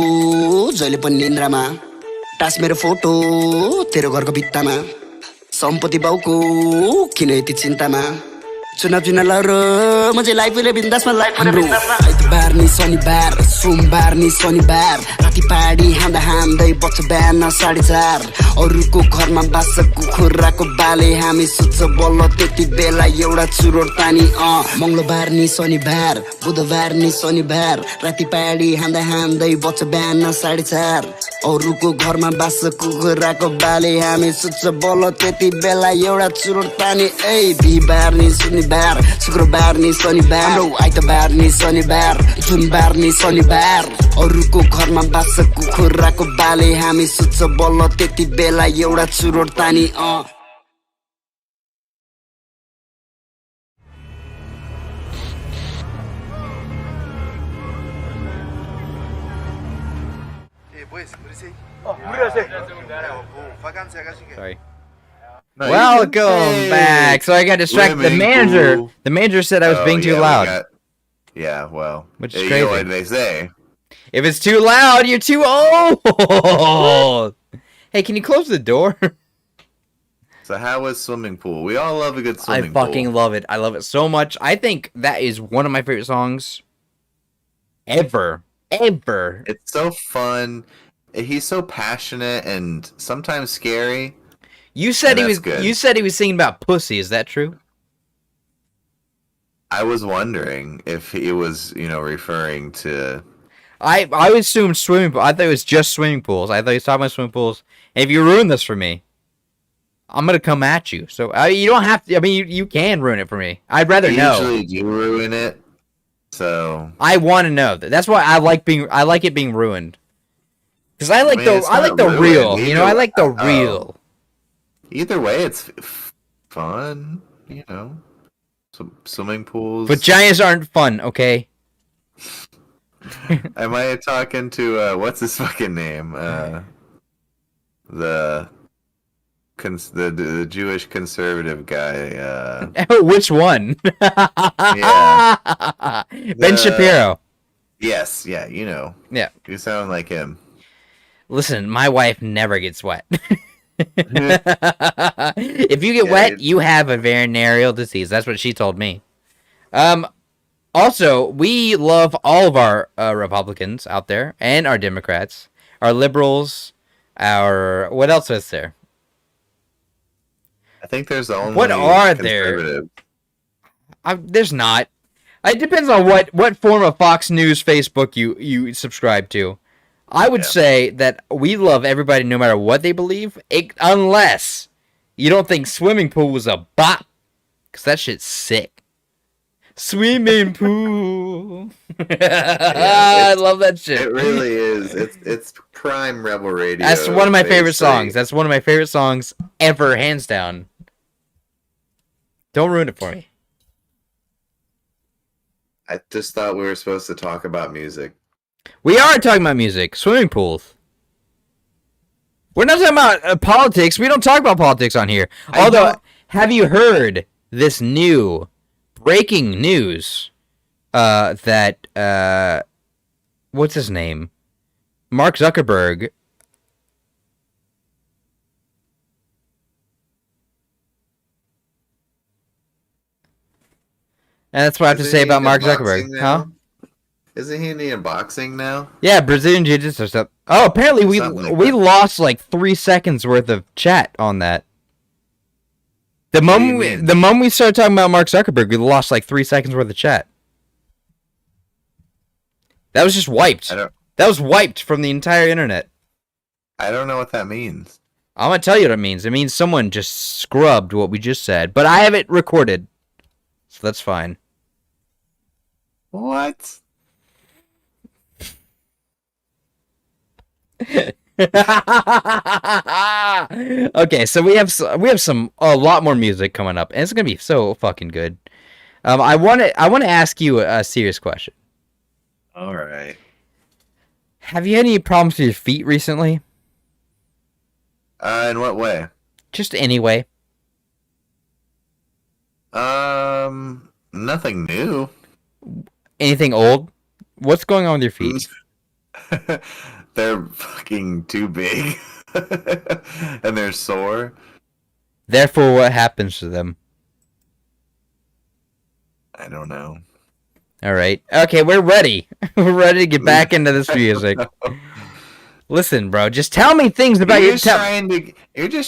जहिले पनि निन्द्रामा टास मेरो फोटो तेरो घरको भित्तामा सम्पत्ति बाउको किन यति चिन्तामा चुनाव लर मुझे लाइफ ले बिंदासमा आइतबार नि शनिबार सोमबार नि शनिबार राति पाडी हान्दै बच्च बिहान 4:30 अरूको घरमा बाँच्छ कुखुराको बाले हामी सुत्छ बल्ल त्यति बेला एउटा चुरोट तानी मंगलबार नि शनिबार बुधबार नि शनिबार राति पाडी हान्दै बच्च बिहान 4:30 अरूको घरमा बाँच्छ कुखुराको बाले हामी सुत्छ बल्ल त्यति बेला एउटा चुरोट तानी बिहिबार नि शनिबार शुक्रबार नि शनिबार आइतबार नि शनिबार जुनबार नि शनिबार अरूको घरमा बाँच्छ कुखुराको बाले हामी सुत्छ बल्ल त्यति बेला एउटा चुरोट तानी Sorry. Welcome back. So I got distracted. The manager. The manager said I was being too loud. Which is you crazy. know what they say. If it's too loud, you're too old. Hey, can you close the door? So how was swimming pool? We all love a good swimming pool. I fucking love it. I love it so much. I think that is one of my favorite songs ever. ever. It's so fun. He's so passionate and sometimes scary. You said And he that's was. good. You said he was singing about pussy. Is that true? I was wondering if he was, referring to. I assumed swimming pool. I thought it was just swimming pools. I thought he was talking about swimming pools. And if you ruin this for me, I'm gonna come at you. So you don't have to. I mean, you can ruin it for me. I'd rather I know. usually do ruin it, so I want to know that. That's why I like it being ruined. Because I like it's I like not the ruined. real. You know, I like the Oh. real. Either way, it's fun. Swimming pools. Vaginas aren't fun, okay? Am I talking to what's his fucking name? The Jewish conservative guy. Which one? Yeah. Ben Shapiro. Yes, yeah, Yeah. You sound like him. Listen, my wife never gets wet. If you get Yeah, wet, you have a venereal disease. That's what she told me. Also, we love all of our Republicans out there and our Democrats, our liberals, what else is there? I think there's only What are there? conservative. There's not. It depends on what form of Fox News, Facebook you subscribe to. I would say that we love everybody no matter what they believe, unless you don't think swimming pool was a bop, because that shit's sick. Swimming pool. I love that shit. It really is. It's prime rebel radio. That's one of my favorite phase songs. three. That's one of my favorite songs ever, hands down. Don't ruin it for me. I just thought we were supposed to talk about music. We are talking about music. Swimming pools. We're not talking about politics. We don't talk about politics on here. Although, have you heard this new breaking news that what's his name? Mark Zuckerberg. And that's what I have to say about Mark Zuckerberg. Huh? Isn't he in the boxing now? Yeah, Brazilian Jiu-Jitsu stuff. Oh, apparently we lost like 3 seconds worth of chat on that. The moment we started talking about Mark Zuckerberg, we lost like 3 seconds worth of chat. That was just wiped. That was wiped from the entire internet. I don't know what that means. I'm gonna tell you what it means. It means someone just scrubbed what we just said, but I have it recorded, so that's fine. What? Okay, so we have a lot more music coming up, and it's gonna be so fucking good. I want to ask you a serious question. All right. Have you had any problems with your feet recently? In what way? Just anyway. Nothing new. Anything old? What's going on with your feet? They're fucking too big. And they're sore. Therefore, what happens to them? I don't know. All right. Okay, we're ready. We're ready to get back into this music. Listen, bro, just tell me things about You're just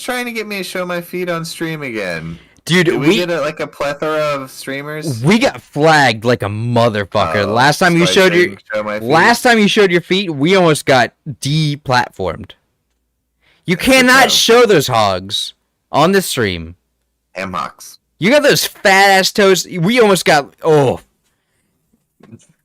trying to get me to show my feet on stream again. Dude, Did we get like a plethora of streamers? We got flagged like a motherfucker. Last time you showed your feet, we almost got deplatformed. You cannot show those hogs on the stream. Hocks. You got those fat ass toes. We almost got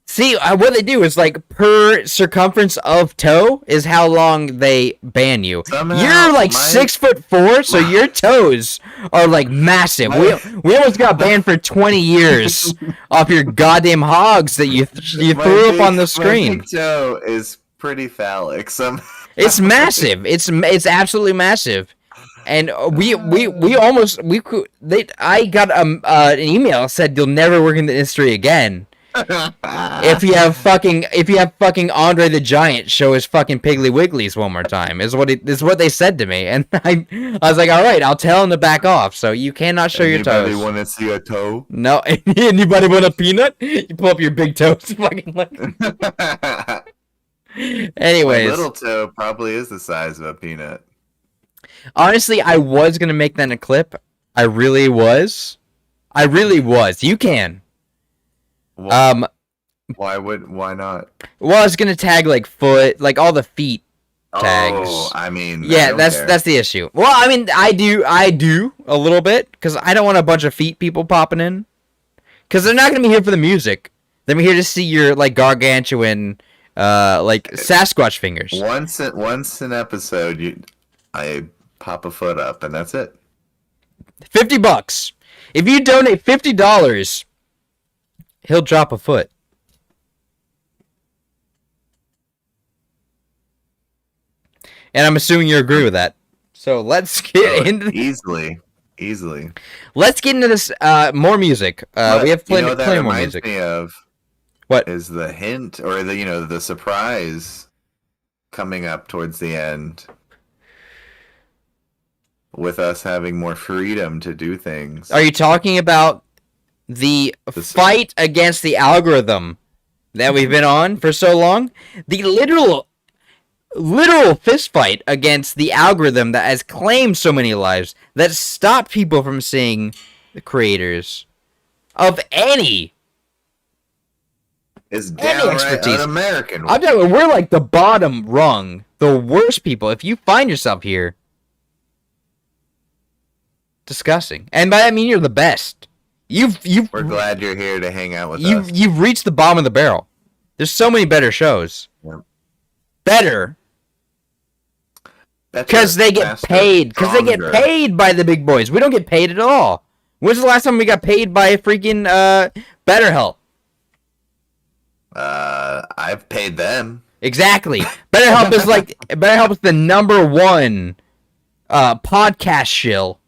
See, what they do is like per circumference of toe is how long they ban you. You're like 6'4", so your toes are like massive. We almost got banned for 20 years off your goddamn hogs that you threw up on the screen. My big toe is pretty phallic. It's massive. It's absolutely massive. And I got an email that said you'll never work in the industry again. If you have fucking Andre the Giant show his fucking Piggly Wigglies one more time is what they said to me, and I was like, all right, I'll tell him to back off. So you cannot show your toes. Anybody want to see a toe? No. Anybody want a peanut? You pull up your big toes, fucking like. My Anyways, little toe probably is the size of a peanut. honestly, I was gonna make that in a clip. I really was. You can. Why not? Well, I was gonna tag like foot, like all the feet tags. Oh, I mean, I Yeah, don't that's care. that's the issue. Well, I mean, I do a little bit because I don't want a bunch of feet people popping in because they're not gonna be here for the music. They're here to see your like gargantuan, like Sasquatch fingers. Once an episode, I pop a foot up, and that's it. $50. If you donate $50, he'll drop a foot. And I'm assuming you agree with that. So let's get into Easily. let's get into this more music. We have plenty that more reminds music. me of What is the hint or the surprise coming up towards the end with us having more freedom to do things. are you talking about? The fight against the algorithm that we've been on for so long? The literal fist fight against the algorithm that has claimed so many lives, that stopped people from seeing the creators of any Is downright expertise. un-American. I'm talking, we're like the bottom rung, the worst people. If you find yourself here, disgusting. And by that I mean you're the best. We're glad you're here to hang out with us. You've reached the bottom of the barrel. There's so many better shows. Yep. Better. Because they get paid. Because they get paid by the big boys. We don't get paid at all. When's the last time we got paid by a freaking BetterHelp? I've paid them. Exactly. BetterHelp is the #1 podcast shill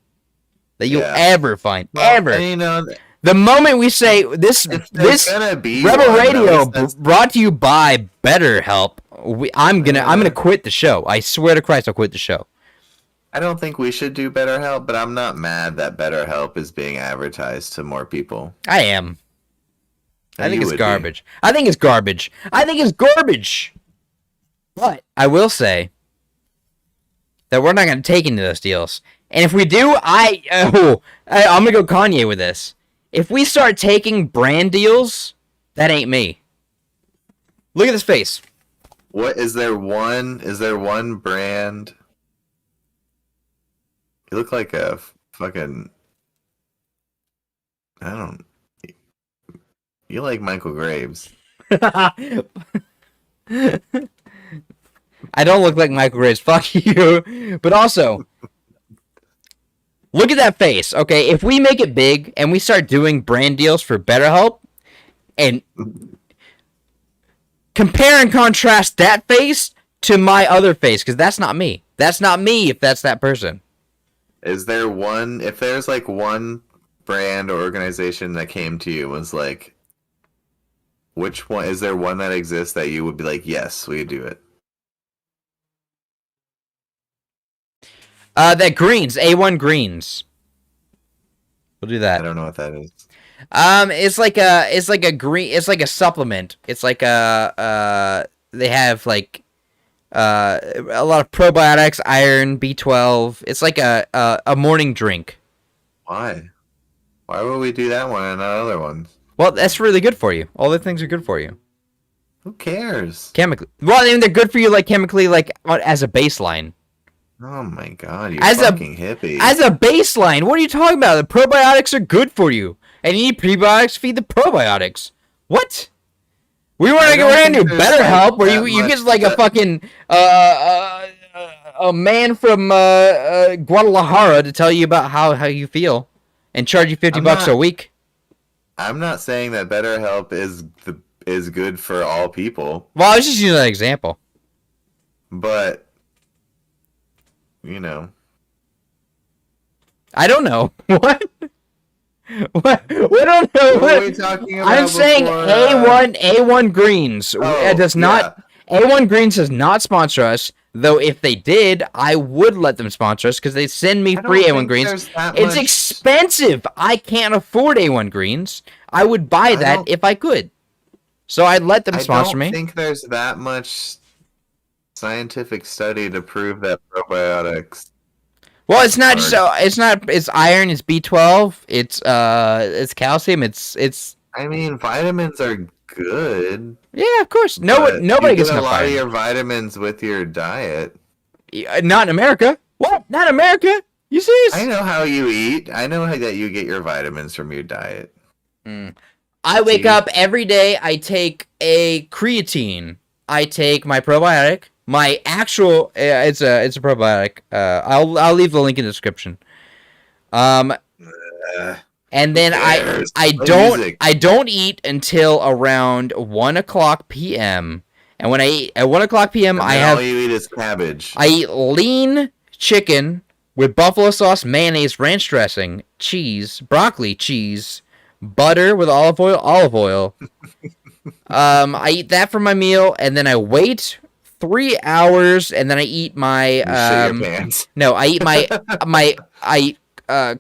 that you'll ever find. Ever. And, the moment we say this gonna be Rebel one, Radio that's- brought to you by BetterHelp, I'm gonna quit the show. I swear to Christ, I'll quit the show. I don't think we should do BetterHelp, but I'm not mad that BetterHelp is being advertised to more people. I am. I think You it's would be. garbage. I think it's garbage. But I will say that we're not gonna take any of those deals. And if we do, I'm gonna go Kanye with this. If we start taking brand deals, that ain't me. Look at this face. What is there one brand? You look like a fucking you like Michael Graves. I don't look like Michael Graves. Fuck you. But also, look at that face. Okay, if we make it big and we start doing brand deals for BetterHelp, and compare and contrast that face to my other face, because that's not me. That's not me if that's that person. Is there one? If there's like one brand or organization that came to you and was like, which one? Is there one that exists that you would be like, yes, we do it? That greens, A1 greens. We'll do that. I don't know what that is. It's like a green. It's like a supplement. It's like they have like a lot of probiotics, iron, B12. It's like a morning drink. Why? Why would we do that one and not other ones? Well, that's really good for you. All the things are good for you. Who cares? Chemically. Well, I mean, they're good for you, like chemically, like as a baseline. Oh my god, you As a fucking hippie. As a baseline, what are you talking about? The probiotics are good for you, and you need prebiotics. Feed the probiotics. What? We want to go around to BetterHelp, where you get like a fucking a man from Guadalajara to tell you about how you feel, and charge you $50 a week. I'm not saying that BetterHelp is good for all people, Well, I was just using that example. but you know, I don't know what. What? We don't know. what are we talking about? I'm saying before, A1 Greens does not. A1 Greens does not sponsor us. Though if they did, I would let them sponsor us because they send me I don't free A1 think Greens. there's that It's much- expensive. I can't afford A1 Greens. I would buy that don't- if I could. So I'd let them I sponsor don't me. think there's that much scientific study to prove that probiotics. Well, it's not just it's iron, it's B12, it's calcium, it's I mean, vitamins are good. yeah, of course. but Nobody you gets get a enough lot of iron. your vitamins with your diet. Not in America. What? Not America? You serious? I know how you eat. I know that you get your vitamins from your diet. I wake See? up every day. I take a creatine. I take my probiotic. My actual it's a probiotic. I'll leave the link in the description. And then cares? I Play music. don't eat until around 1:00 p.m. And when I eat at 1:00 p.m. And then all you eat is cabbage. I eat lean chicken with buffalo sauce, mayonnaise, ranch dressing, cheese, broccoli, cheese, butter with olive oil. I eat that for my meal, and then I wait 3 hours, and then I eat my You shit your pants. no, I eat my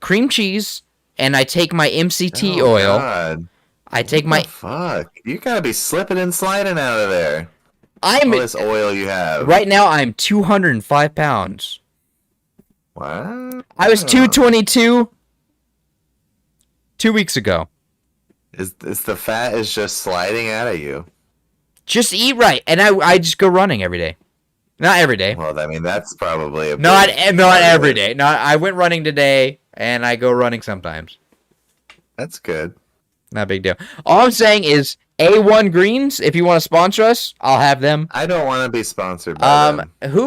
cream cheese, and I take my MCT Oh, oil. God. I take What the fuck? You gotta be slipping and sliding out of there. I'm All this oil you have. right now. I'm 205 pounds. What? I was 222 2 weeks ago. Is the fat is just sliding out of you? Just eat right, and I just go running every day. Not every day. Well, I mean that's probably Not big not part of every it. day. Not I went running today, and I go running sometimes. That's good. Not a big deal. All I'm saying is A1 Greens. If you want to sponsor us, I'll have them. I don't want to be sponsored by them. Who